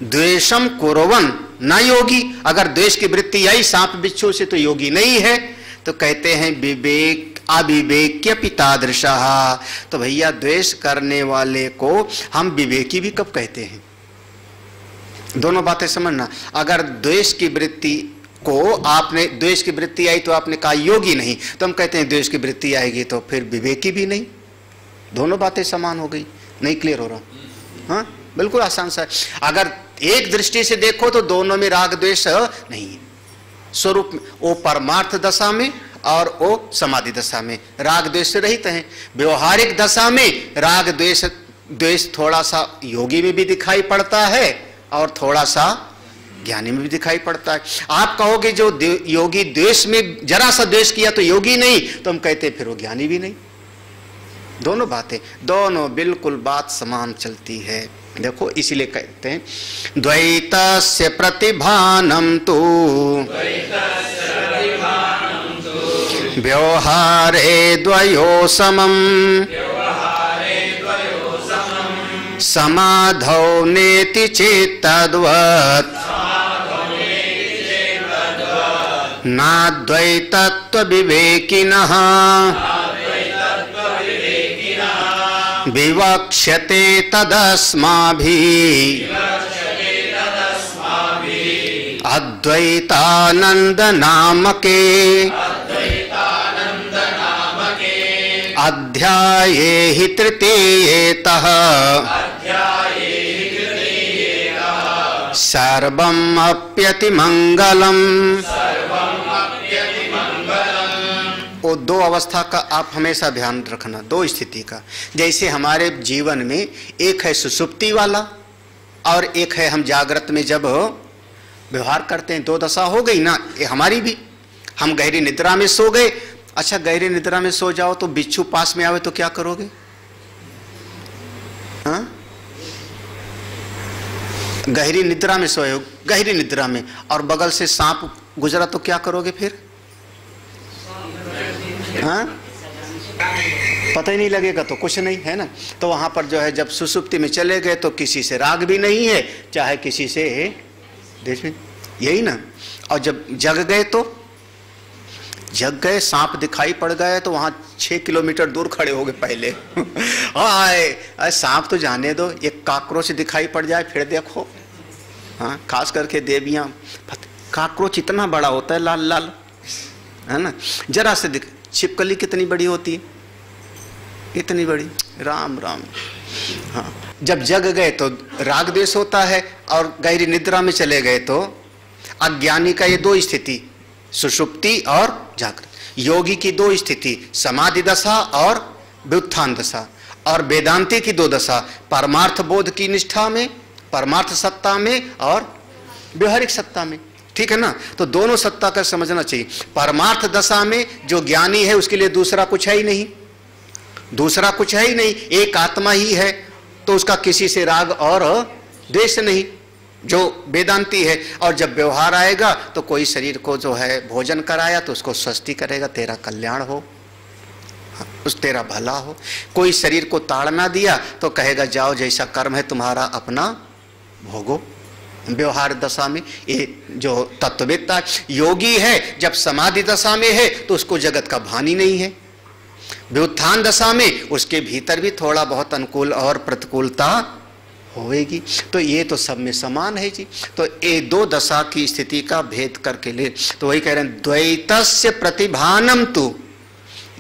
द्वेषम कुर्वन् न योगी, अगर द्वेष की वृत्ति आई सांप बिच्छू से तो योगी नहीं है, तो कहते हैं विवेक अविवेक्य पितादृशः। तो भैया द्वेष करने वाले को हम विवेकी भी कब कहते हैं? दोनों बातें समझना। अगर द्वेष की वृत्ति को आपने, द्वेष की वृत्ति आई तो आपने कहा योगी नहीं, तो हम कहते हैं द्वेष की वृत्ति आएगी तो फिर विवेकी भी नहीं। दोनों बातें समान हो गई। नहीं क्लियर हो रहा? हाँ, बिल्कुल आसान सा है। अगर एक दृष्टि से देखो तो दोनों में राग द्वेष नहीं है। स्वरूप में वो परमार्थ दशा में और वो समाधि दशा में राग द्वेष से रहित हैं। व्यवहारिक दशा में राग द्वेष थोड़ा सा योगी में भी दिखाई पड़ता है और थोड़ा सा ज्ञानी में भी दिखाई पड़ता है। आप कहोगे जो योगी द्वेष में जरा सा द्वेष किया तो योगी नहीं, तो हम कहते फिर वो ज्ञानी भी नहीं। दोनों बातें, दोनों बिल्कुल बात समान चलती है। देखो इसीलिए कहते हैं द्वैतस्य प्रतिभानं तु व्यवहारे द्वयो समम् समाधौ नेति चेत्तद्वत् नाद्वैतत्व विवेकिनः विवक्ष्यते तदस्माभिः अद्वैतानंद नामके अध्याये हि तृतीयेतः सर्वम् अप्यतिमंगलम्। वो दो अवस्था का आप हमेशा ध्यान रखना, दो स्थिति का। जैसे हमारे जीवन में एक है सुषुप्ति वाला और एक है हम जागृत में जब व्यवहार करते हैं। दो दशा हो गई ना ये हमारी भी। हम गहरी निद्रा में सो गए। अच्छा, गहरी निद्रा में सो जाओ तो बिच्छू पास में आवे तो क्या करोगे? हाँ, गहरी निद्रा में सोए हो, गहरी निद्रा में, और बगल से सांप गुजरा तो क्या करोगे फिर? हाँ, पता ही नहीं लगेगा तो कुछ नहीं है ना। तो वहां पर जो है जब सुसुप्ति में चले गए तो किसी से राग भी नहीं है, चाहे किसी से देश में, यही ना। और जब जग गए तो जग गए, सांप दिखाई पड़ गए तो वहां 6 किलोमीटर दूर खड़े हो गए पहले। आए सांप तो जाने दो, एक काकरोच दिखाई पड़ जाए फिर देखो। हाँ, खास करके देवियां, काकरोच इतना बड़ा होता है, लाल लाल, है ना। जरा से दिख, छिपकली कितनी बड़ी होती है, इतनी बड़ी, राम राम। हाँ, जब जग गए तो राग द्वेष होता है और गहरी निद्रा में चले गए तो अज्ञानी का ये दो स्थिति, सुषुप्ति और जागृत। योगी की दो स्थिति, समाधि दशा और व्युत्थान दशा। और वेदांती की दो दशा, परमार्थ बोध की निष्ठा में, परमार्थ सत्ता में और व्यवहारिक सत्ता में। ठीक है ना। तो दोनों सत्ता का समझना चाहिए। परमार्थ दशा में जो ज्ञानी है उसके लिए दूसरा कुछ है ही नहीं, दूसरा कुछ है ही नहीं, एक आत्मा ही है। तो उसका किसी से राग और द्वेष नहीं, जो वेदांती है। और जब व्यवहार आएगा तो कोई शरीर को जो है भोजन कराया तो उसको स्वस्ति करेगा, तेरा कल्याण हो, उस तेरा भला हो। कोई शरीर को ताड़ना दिया तो कहेगा जाओ जैसा कर्म है तुम्हारा अपना भोगो। व्यवहार दशा में ये जो तत्ववेत्ता योगी है, जब समाधि दशा में है तो उसको जगत का भान ही नहीं है। व्युत्थान दशा में उसके भीतर भी थोड़ा बहुत अनुकूल और प्रतिकूलता होएगी। तो ये तो सब में समान है जी। तो ये दो दशा की स्थिति का भेद करके ले, तो वही कह रहे हैं द्वैतस्य प्रतिभानम तु,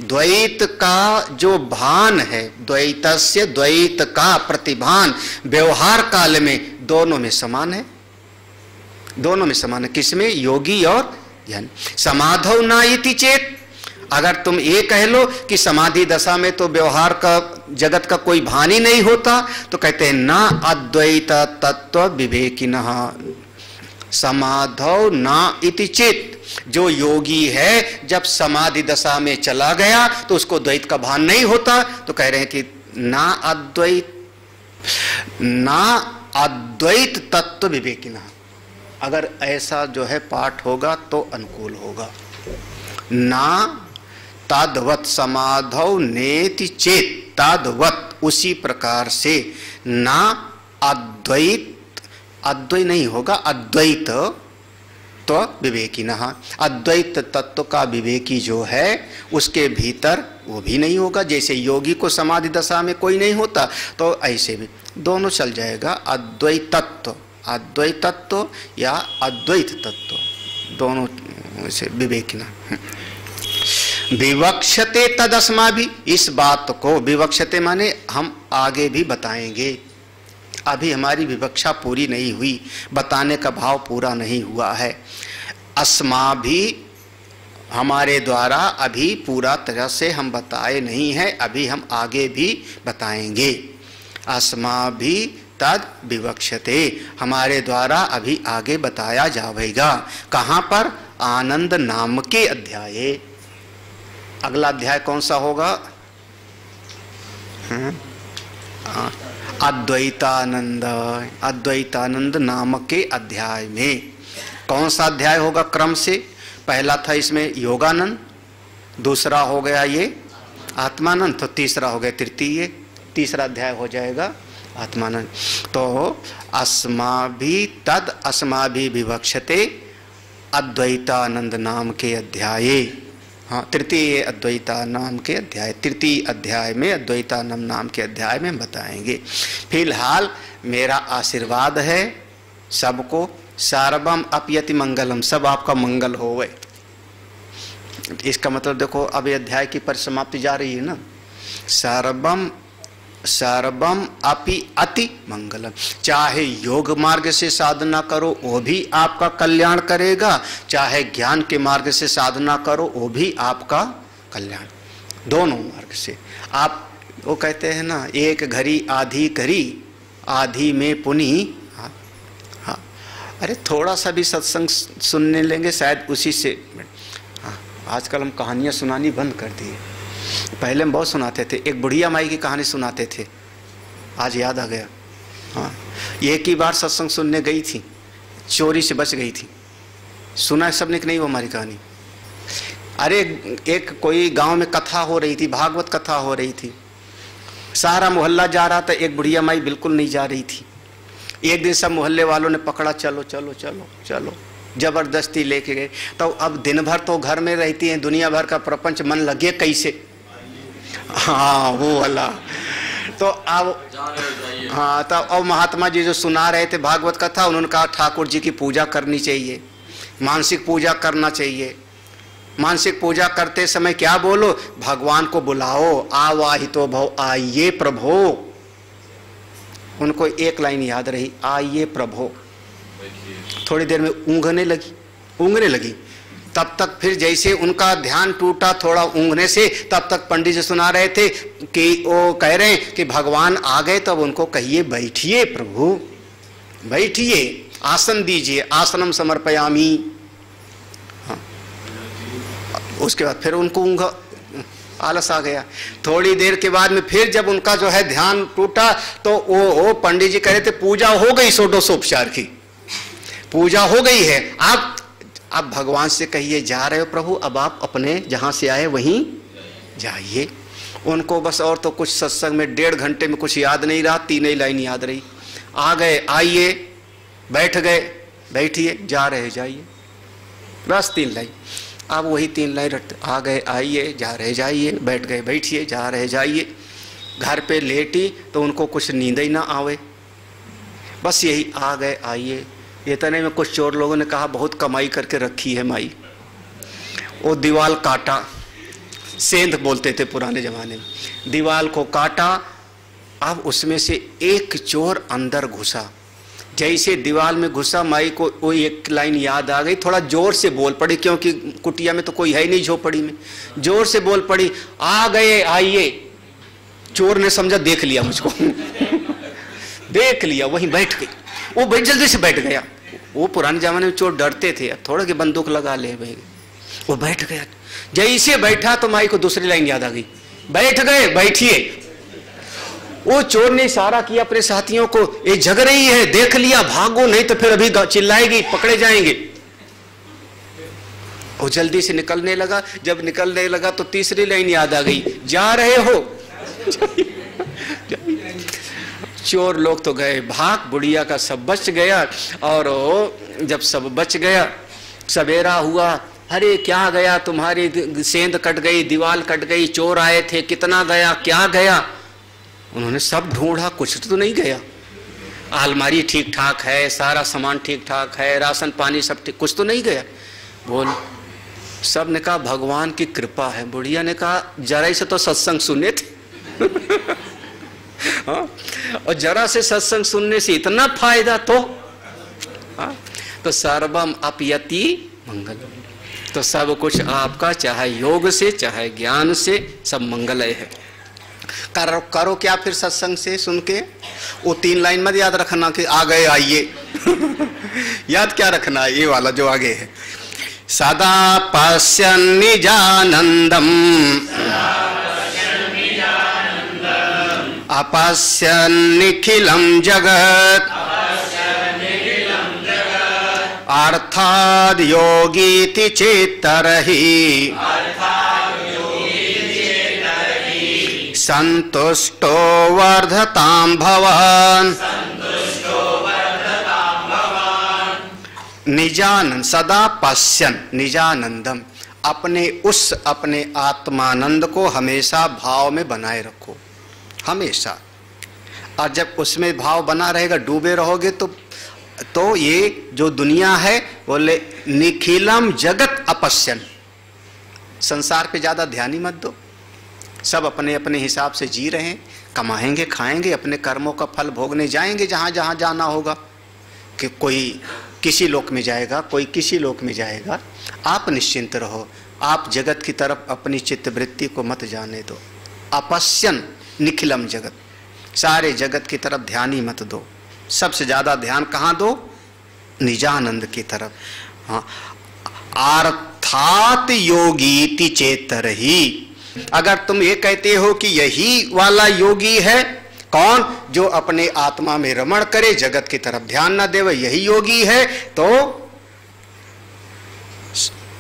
द्वैत का जो भान है, द्वैतस्य, द्वैत का प्रतिभान व्यवहार काल में दोनों में समान है, दोनों में समान है। किसमें? योगी और ज्ञानी। समाधौ न इति चेत, अगर तुम ये कह लो कि समाधि दशा में तो व्यवहार का, जगत का कोई भान ही नहीं होता, तो कहते हैं ना अद्वैत तत्व विवेकिनः समाधौ न इति चेत। जो योगी है जब समाधि दशा में चला गया तो उसको द्वैत का भान नहीं होता, तो कह रहे हैं कि ना अद्वैत तत्व विवेकिनः। अगर ऐसा जो है पाठ होगा तो अनुकूल होगा। ना तद्वत् समाधौ नेति चेत, तद्वत् उसी प्रकार से, ना अद्वैत, अद्वैत नहीं होगा, अद्वैत तो विवेकिनः, अद्वैत तत्व का विवेकी जो है उसके भीतर वो भी नहीं होगा। जैसे योगी को समाधि दशा में कोई नहीं होता तो ऐसे भी दोनों चल जाएगा। अद्वैत तत्व, अद्वैत तत्व या अद्वैत तत्व, दोनों से विवेकना। विवक्षते तदस्मा भी, इस बात को विवक्षते माने हम आगे भी बताएंगे, अभी हमारी विवक्षा पूरी नहीं हुई, बताने का भाव पूरा नहीं हुआ है। अस्मा भी, हमारे द्वारा अभी पूरा तरह से हम बताए नहीं है, अभी हम आगे भी बताएंगे। अस्मा भी तद विवक्षते, हमारे द्वारा अभी आगे बताया जाएगा। कहाँ पर? आनंद नाम के अध्याय। अगला अध्याय कौन सा होगा? अद्वैतानंद, अद्वैतानंद नाम के अध्याय में। कौन सा अध्याय होगा क्रम से? पहला था इसमें योगानंद, दूसरा हो गया ये आत्मानंद, तो तीसरा हो गया तृतीय, तीसरा अध्याय हो जाएगा आत्मानंद। तो अस्माभि तद अस्माभि विवक्षते अद्वैतानंद नाम के अध्याय। हाँ, तृतीय अद्वैता नाम के अध्याय, तृतीय अध्याय में अद्वैतानंद नाम के अध्याय में बताएंगे। फिलहाल मेरा आशीर्वाद है सबको, सर्वम अपयति मंगलम, सब आपका मंगल होवे। इसका मतलब देखो, अब ये अध्याय की परिसमाप्ति जा रही है ना। सर्वम सर्वम अपि अति मंगलम, चाहे योग मार्ग से साधना करो वो भी आपका कल्याण करेगा, चाहे ज्ञान के मार्ग से साधना करो वो भी आपका कल्याण, दोनों मार्ग से। आप वो कहते हैं ना, एक घड़ी आधी करी आधी में पुनि। हाँ, अरे थोड़ा सा भी सत्संग सुनने लेंगे शायद उसी से। हाँ, आजकल हम कहानियाँ सुनानी बंद कर दिए, पहले हम बहुत सुनाते थे। एक बुढ़िया माई की कहानी सुनाते थे, आज याद आ गया। हाँ, एक ही बार सत्संग सुनने गई थी, चोरी से बच गई थी। सुना है सबने कि नहीं वो हमारी कहानी? अरे एक कोई गांव में कथा हो रही थी, भागवत कथा हो रही थी, सारा मोहल्ला जा रहा था, एक बुढ़िया माई बिल्कुल नहीं जा रही थी। एक दिन सब मोहल्ले वालों ने पकड़ा, चलो चलो चलो चलो, जबरदस्ती लेके गए। तो अब दिन भर तो घर में रहती हैं, दुनिया भर का प्रपंच, मन लगे कैसे? हाँ, वो वाला। तो अब हाँ, तो अब महात्मा जी जो सुना रहे थे भागवत कथा, उन्होंने कहा ठाकुर जी की पूजा करनी चाहिए, मानसिक पूजा करना चाहिए। मानसिक पूजा करते समय क्या बोलो? भगवान को बुलाओ, आवाहितो भव, आइए प्रभो। उनको एक लाइन याद रही, आइए प्रभो। थोड़ी देर में ऊँघने लगी। तब तक फिर जैसे उनका ध्यान टूटा थोड़ा ऊँघने से, तब तक पंडित जी सुना रहे थे कि वो कह रहे हैं कि भगवान आ गए, तब उनको कहिए बैठिए प्रभु, बैठिए, आसन दीजिए, आसनम समर्पयामी। हाँ, उसके बाद फिर उनको ऊँघ आलस आ गया। थोड़ी देर के बाद में फिर जब उनका जो है ध्यान टूटा, तो वो पंडित जी कह रहे थे पूजा हो गई, षोडशोपचार की पूजा हो गई है, आप भगवान से कहिए जा रहे हो प्रभु, अब आप अपने जहाँ से आए वहीं जाइए। उनको बस और तो कुछ सत्संग में 1.5 घंटे में कुछ याद नहीं रहा, 3 ही लाइन याद रही। आ गए, आइए, बैठ गए, बैठिए, जा रहे जाइए, बस 3 लाइन। अब वही 3 लाइन रटते, आ गए, आइए, जा रहे जाइए, बैठ गए, बैठिए, जा रहे जाइए। घर पे लेटी तो उनको कुछ नींद ही ना आवे, बस यही आ गए, आइए। इतने में कुछ चोर लोगों ने कहा बहुत कमाई करके रखी है माई, वो दीवाल काटा, सेंध बोलते थे पुराने जमाने में, दीवाल को काटा। अब उसमें से एक चोर अंदर घुसा, जैसे दीवाल में घुसा माई को वो एक लाइन याद आ गई, थोड़ा जोर से बोल पड़ी, क्योंकि कुटिया में तो कोई है ही नहीं झोपड़ी में, जोर से बोल पड़ी, आ गए, आइए। चोर ने समझा देख लिया मुझको देख लिया, वहीं बैठ गई, वो बैठ जल्दी से बैठ गया। वो पुराने जमाने में चोर डरते थे, अब थोड़ा कि बंदूक लगा ले भाई, वो बैठ गया। जैसे बैठा तो माई को दूसरी लाइन याद आ गई, बैठ गए, बैठिए। वो चोर ने इशारा किया अपने साथियों को, ये जग रही है, देख लिया, भागो, नहीं तो फिर अभी चिल्लाएगी, पकड़े जाएंगे। वो जल्दी से निकलने लगा, जब निकलने लगा तो तीसरी लाइन याद आ गई, जा रहे हो चोर लोग तो गए भाग, बुढ़िया का सब बच गया। और जब सब बच गया, सवेरा हुआ, अरे क्या गया, तुम्हारी सेंध कट गई, दीवाल कट गई, चोर आए थे, कितना गया, क्या गया? उन्होंने सब ढूंढा, कुछ तो नहीं गया। अलमारी ठीक ठाक है, सारा सामान ठीक ठाक है, राशन पानी सब ठीक, कुछ तो नहीं गया? बोल, सब ने कहा भगवान की कृपा है। बुढ़िया ने कहा जरा से तो सत्संग सुने थे हाँ? और जरा से सत्संग सुनने से इतना फायदा तो हाँ? तो सर्वम अपयति मंगल, तो सब कुछ आपका, चाहे योग से चाहे ज्ञान से, सब मंगलय है। करो क्या फिर सत्संग से सुन के? वो 3 लाइन मत याद रखना कि आ गए आइए याद क्या रखना है? ये वाला जो आगे है, सदा पश्यन् निजानंदम अपश्यन् निखिलं जगत् अर्थाद् योगीति चेत्तरहि संतुष्टो वर्धतां भवान्। निजानंद, सदा पश्यन् निजानंदम, अपने आत्मानंद को हमेशा भाव में बनाए रखो, हमेशा। और जब उसमें भाव बना रहेगा, डूबे रहोगे तो ये जो दुनिया है, बोले निखिलम जगत अपश्यन, संसार पे ज्यादा ध्यान ही मत दो। सब अपने अपने हिसाब से जी रहे हैं, कमाएंगे खाएंगे, अपने कर्मों का फल भोगने जाएंगे जहाँ जहाँ जाना होगा। कि कोई किसी लोक में जाएगा, कोई किसी लोक में जाएगा। आप निश्चिंत रहो, आप जगत की तरफ अपनी चित्तवृत्ति को मत जाने दो। अपश्यन निखिलम जगत, सारे जगत की तरफ ध्यान ही मत दो। सबसे ज्यादा ध्यान कहाँ दो? निजानंद की तरफ। हाँ, अर्थात योगीति चेतरहि, अगर तुम ये कहते हो कि यही वाला योगी है, कौन? जो अपने आत्मा में रमण करे, जगत की तरफ ध्यान न देवे, यही योगी है, तो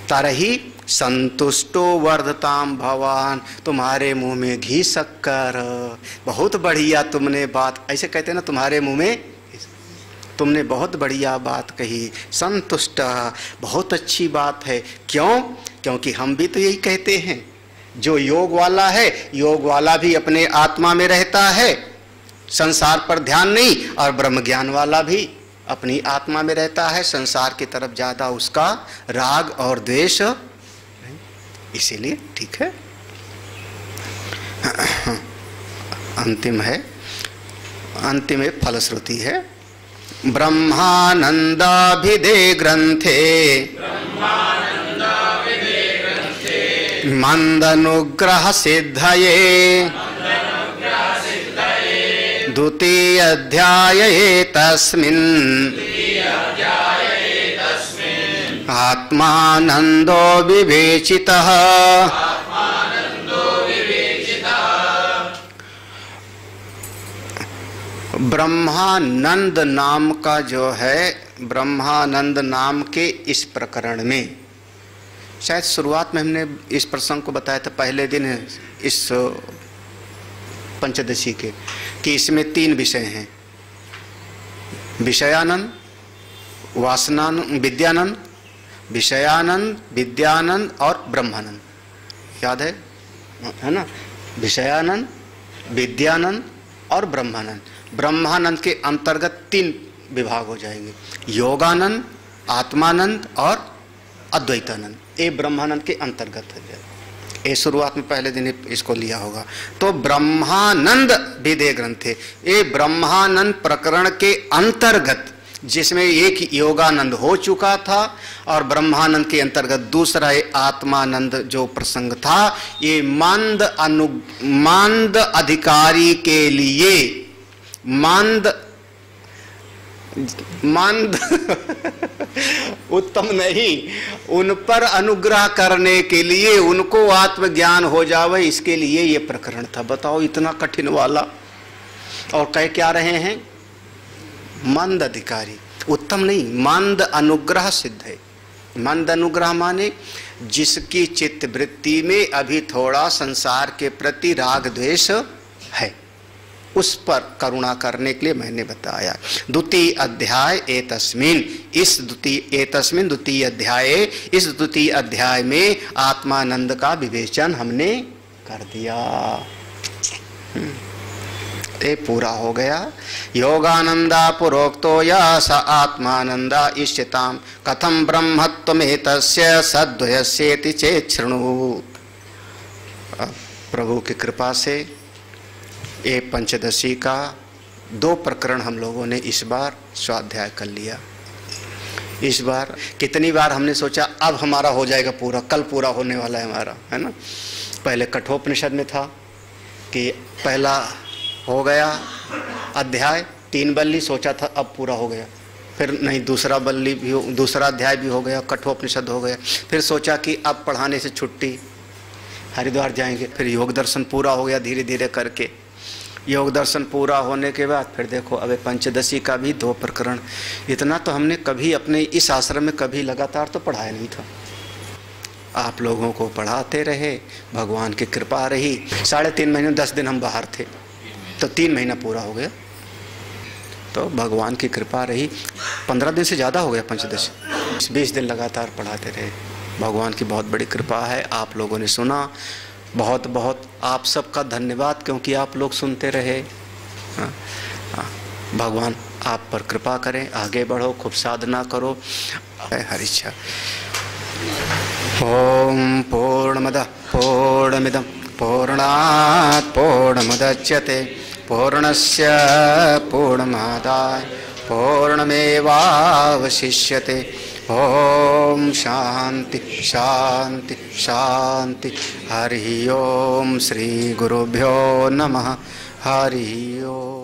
तरहि संतुष्टो वर्धताम भवान, तुम्हारे मुंह में घी शक्कर, बहुत बढ़िया तुमने बात, ऐसे कहते हैं ना, तुम्हारे मुंह में, तुमने बहुत बढ़िया बात कही, संतुष्ट, बहुत अच्छी बात है। क्यों? क्योंकि हम भी तो यही कहते हैं, जो योग वाला है, योग वाला भी अपने आत्मा में रहता है, संसार पर ध्यान नहीं, और ब्रह्म ज्ञान वाला भी अपनी आत्मा में रहता है, संसार की तरफ ज्यादा उसका राग और द्वेष, इसीलिए ठीक है। अंतिम है, अंतिम है फलश्रुति है, ब्रह्मानंदाभिधे ग्रंथे मंदनुग्रह सिद्धये द्वितीय अध्याये तस्मिन् आत्मानंदो विवेचितः। ब्रह्मानंद नाम का जो है, ब्रह्मानंद नाम के इस प्रकरण में, शायद शुरुआत में हमने इस प्रसंग को बताया था पहले दिन इस पंचदशी के, कि इसमें 3 विषय हैं, विषयानंद, वासनानंद, विद्यानंद, विषयानंद, विद्यानंद और ब्रह्मानंद। याद है ना? विषयानंद, विद्यानंद और ब्रह्मानंद। ब्रह्मानंद के अंतर्गत 3 विभाग हो जाएंगे, योगानंद, आत्मानंद और अद्वैतानंद। ये ब्रह्मानंद के अंतर्गत है। ये शुरुआत में पहले दिन इसको लिया होगा। तो ब्रह्मानंद विधेय ग्रंथ है, ये ब्रह्मानंद प्रकरण के अंतर्गत, जिसमें एक योगानंद हो चुका था और ब्रह्मानंद के अंतर्गत दूसरा ये आत्मानंद जो प्रसंग था, ये मंद अधिकारी के लिए, मंद उत्तम नहीं, उन पर अनुग्रह करने के लिए, उनको आत्मज्ञान हो जावे, इसके लिए ये प्रकरण था। बताओ, इतना कठिन वाला, और कह क्या रहे हैं? मंद अधिकारी, उत्तम नहीं, मंद अनुग्रह सिद्ध है। मंद अनुग्रह माने जिसकी चित्त वृत्ति में अभी थोड़ा संसार के प्रति राग द्वेष है, उस पर करुणा करने के लिए मैंने बताया। द्वितीय अध्याय एतस्मिन, इस द्वितीय अध्याय, इस द्वितीय अध्याय में आत्मानंद का विवेचन हमने कर दिया। ये पूरा हो गया। योगानंदा पुरोक्तो या स आत्मानंदा इष्यताम कथम ब्रह्मत्वमेतस्य सद्वयस्येति चेत् शृणु। प्रभु की कृपा से ये पंचदशी का 2 प्रकरण हम लोगों ने इस बार स्वाध्याय कर लिया। इस बार कितनी बार हमने सोचा अब हमारा हो जाएगा पूरा, कल पूरा होने वाला है हमारा, है ना। पहले कठोपनिषद में था कि पहला हो गया अध्याय 3 बल्ली, सोचा था अब पूरा हो गया। फिर नहीं, दूसरा बल्ली भी हो, दूसरा अध्याय भी हो गया, कठोपनिषद हो गया। फिर सोचा कि अब पढ़ाने से छुट्टी, हरिद्वार जाएंगे। फिर योग दर्शन पूरा हो गया धीरे धीरे करके। योग दर्शन पूरा होने के बाद फिर देखो अब पंचदशी का भी 2 प्रकरण। इतना तो हमने कभी अपने इस आश्रम में कभी लगातार तो पढ़ाया नहीं था। आप लोगों को पढ़ाते रहे, भगवान की कृपा रही। 3.5 महीने 10 दिन हम बाहर थे, तो 3 महीना पूरा हो गया। तो भगवान की कृपा रही। 15 दिन से ज़्यादा हो गया पंचदशी। 20 दिन लगातार पढ़ाते रहे। भगवान की बहुत बड़ी कृपा है। आप लोगों ने सुना, बहुत बहुत आप सबका धन्यवाद, क्योंकि आप लोग सुनते रहे। भगवान आप पर कृपा करें, आगे बढ़ो, खूब साधना करो। हरिच्छा। ओम पूर्णमदः पूर्णमिदं पूर्णात् पूर्णमुदच्यते पूर्णस्य पूर्णमादाय पूर्णमेवावशिष्यते। ओम शांति शांति शांति। हरि ओम। श्री गुरुभ्यो नमः। हरि ओम।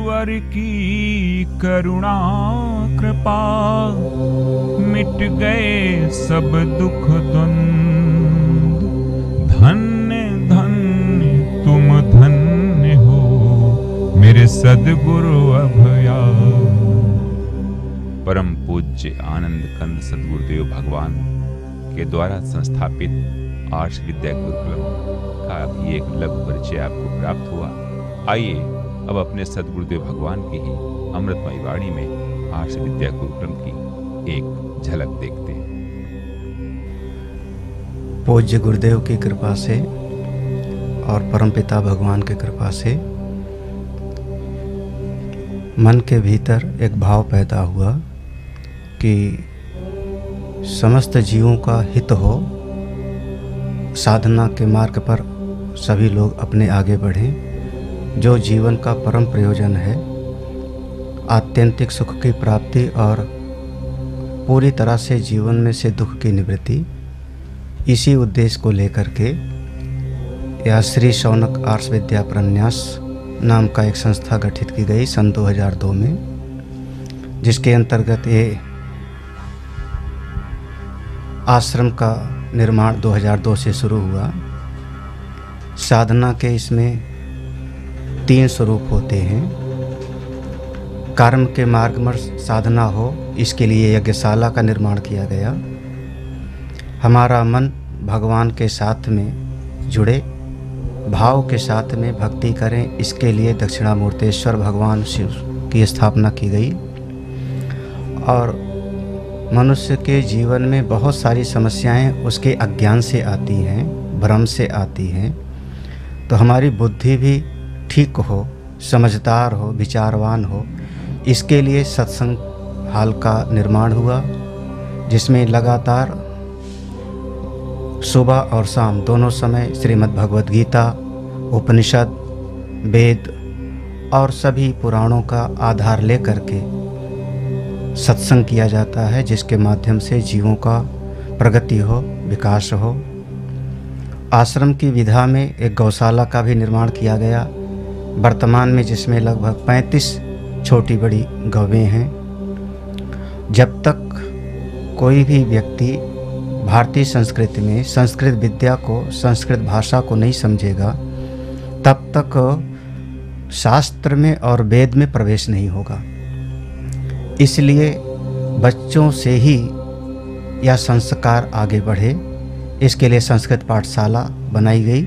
गुरुवर की करुणा कृपा, मिट गए सब दुख द्वंद। धन्य धन्य तुम धन्य हो मेरे सद्गुरु अभया। परम पूज्य आनंद कंद सद्गुरुदेव भगवान के द्वारा संस्थापित आर्ष विद्या गुरुकुलम का भी एक लघु परिचय आपको प्राप्त हुआ। आइए अब अपने सद्गुरुदेव भगवान की ही अमृतमयी वाणी में आर्ष विद्या गुरुकुलम की एक झलक देखते हैं। पूज्य गुरुदेव की कृपा से और परमपिता भगवान की कृपा से मन के भीतर एक भाव पैदा हुआ कि समस्त जीवों का हित हो, साधना के मार्ग पर सभी लोग अपने आगे बढ़ें। जो जीवन का परम प्रयोजन है, आत्यंतिक सुख की प्राप्ति और पूरी तरह से जीवन में से दुख की निवृत्ति, इसी उद्देश्य को लेकर के यह श्री शौनक आर्ष विद्या प्रन्यास नाम का एक संस्था गठित की गई सन 2002 में, जिसके अंतर्गत ये आश्रम का निर्माण 2002 से शुरू हुआ। साधना के इसमें 3 स्वरूप होते हैं। कर्म के मार्ग में साधना हो, इसके लिए यज्ञशाला का निर्माण किया गया। हमारा मन भगवान के साथ में जुड़े, भाव के साथ में भक्ति करें, इसके लिए दक्षिणामूर्तेश्वर भगवान शिव की स्थापना की गई। और मनुष्य के जीवन में बहुत सारी समस्याएं उसके अज्ञान से आती हैं, भ्रम से आती हैं। तो हमारी बुद्धि भी ठीक हो, समझदार हो, विचारवान हो, इसके लिए सत्संग हाल का निर्माण हुआ, जिसमें लगातार सुबह और शाम दोनों समय श्रीमद् भगवद गीता, उपनिषद, वेद और सभी पुराणों का आधार लेकर के सत्संग किया जाता है, जिसके माध्यम से जीवों का प्रगति हो, विकास हो। आश्रम की विधा में एक गौशाला का भी निर्माण किया गया वर्तमान में, जिसमें लगभग 35 छोटी बड़ी गौवें हैं। जब तक कोई भी व्यक्ति भारतीय संस्कृति में संस्कृत विद्या को, संस्कृत भाषा को नहीं समझेगा, तब तक शास्त्र में और वेद में प्रवेश नहीं होगा। इसलिए बच्चों से ही यह संस्कार आगे बढ़े, इसके लिए संस्कृत पाठशाला बनाई गई,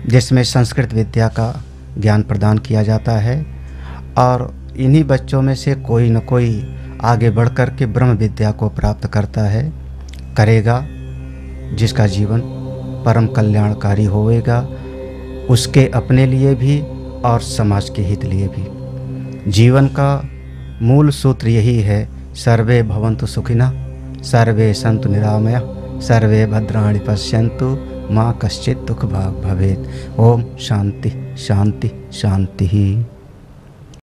जिसमें संस्कृत विद्या का ज्ञान प्रदान किया जाता है। और इन्हीं बच्चों में से कोई न कोई आगे बढ़कर के ब्रह्म विद्या को प्राप्त करता है, करेगा, जिसका जीवन परम कल्याणकारी होएगा, उसके अपने लिए भी और समाज के हित लिए भी। जीवन का मूल सूत्र यही है, सर्वे भवन्तु सुखिनः, सर्वे सन्तु निरामयाः, सर्वे भद्राणि पश्यन्तु, माँ कश्चित् दुःख भाग् भवेत्। ओम शांति शांति शांति।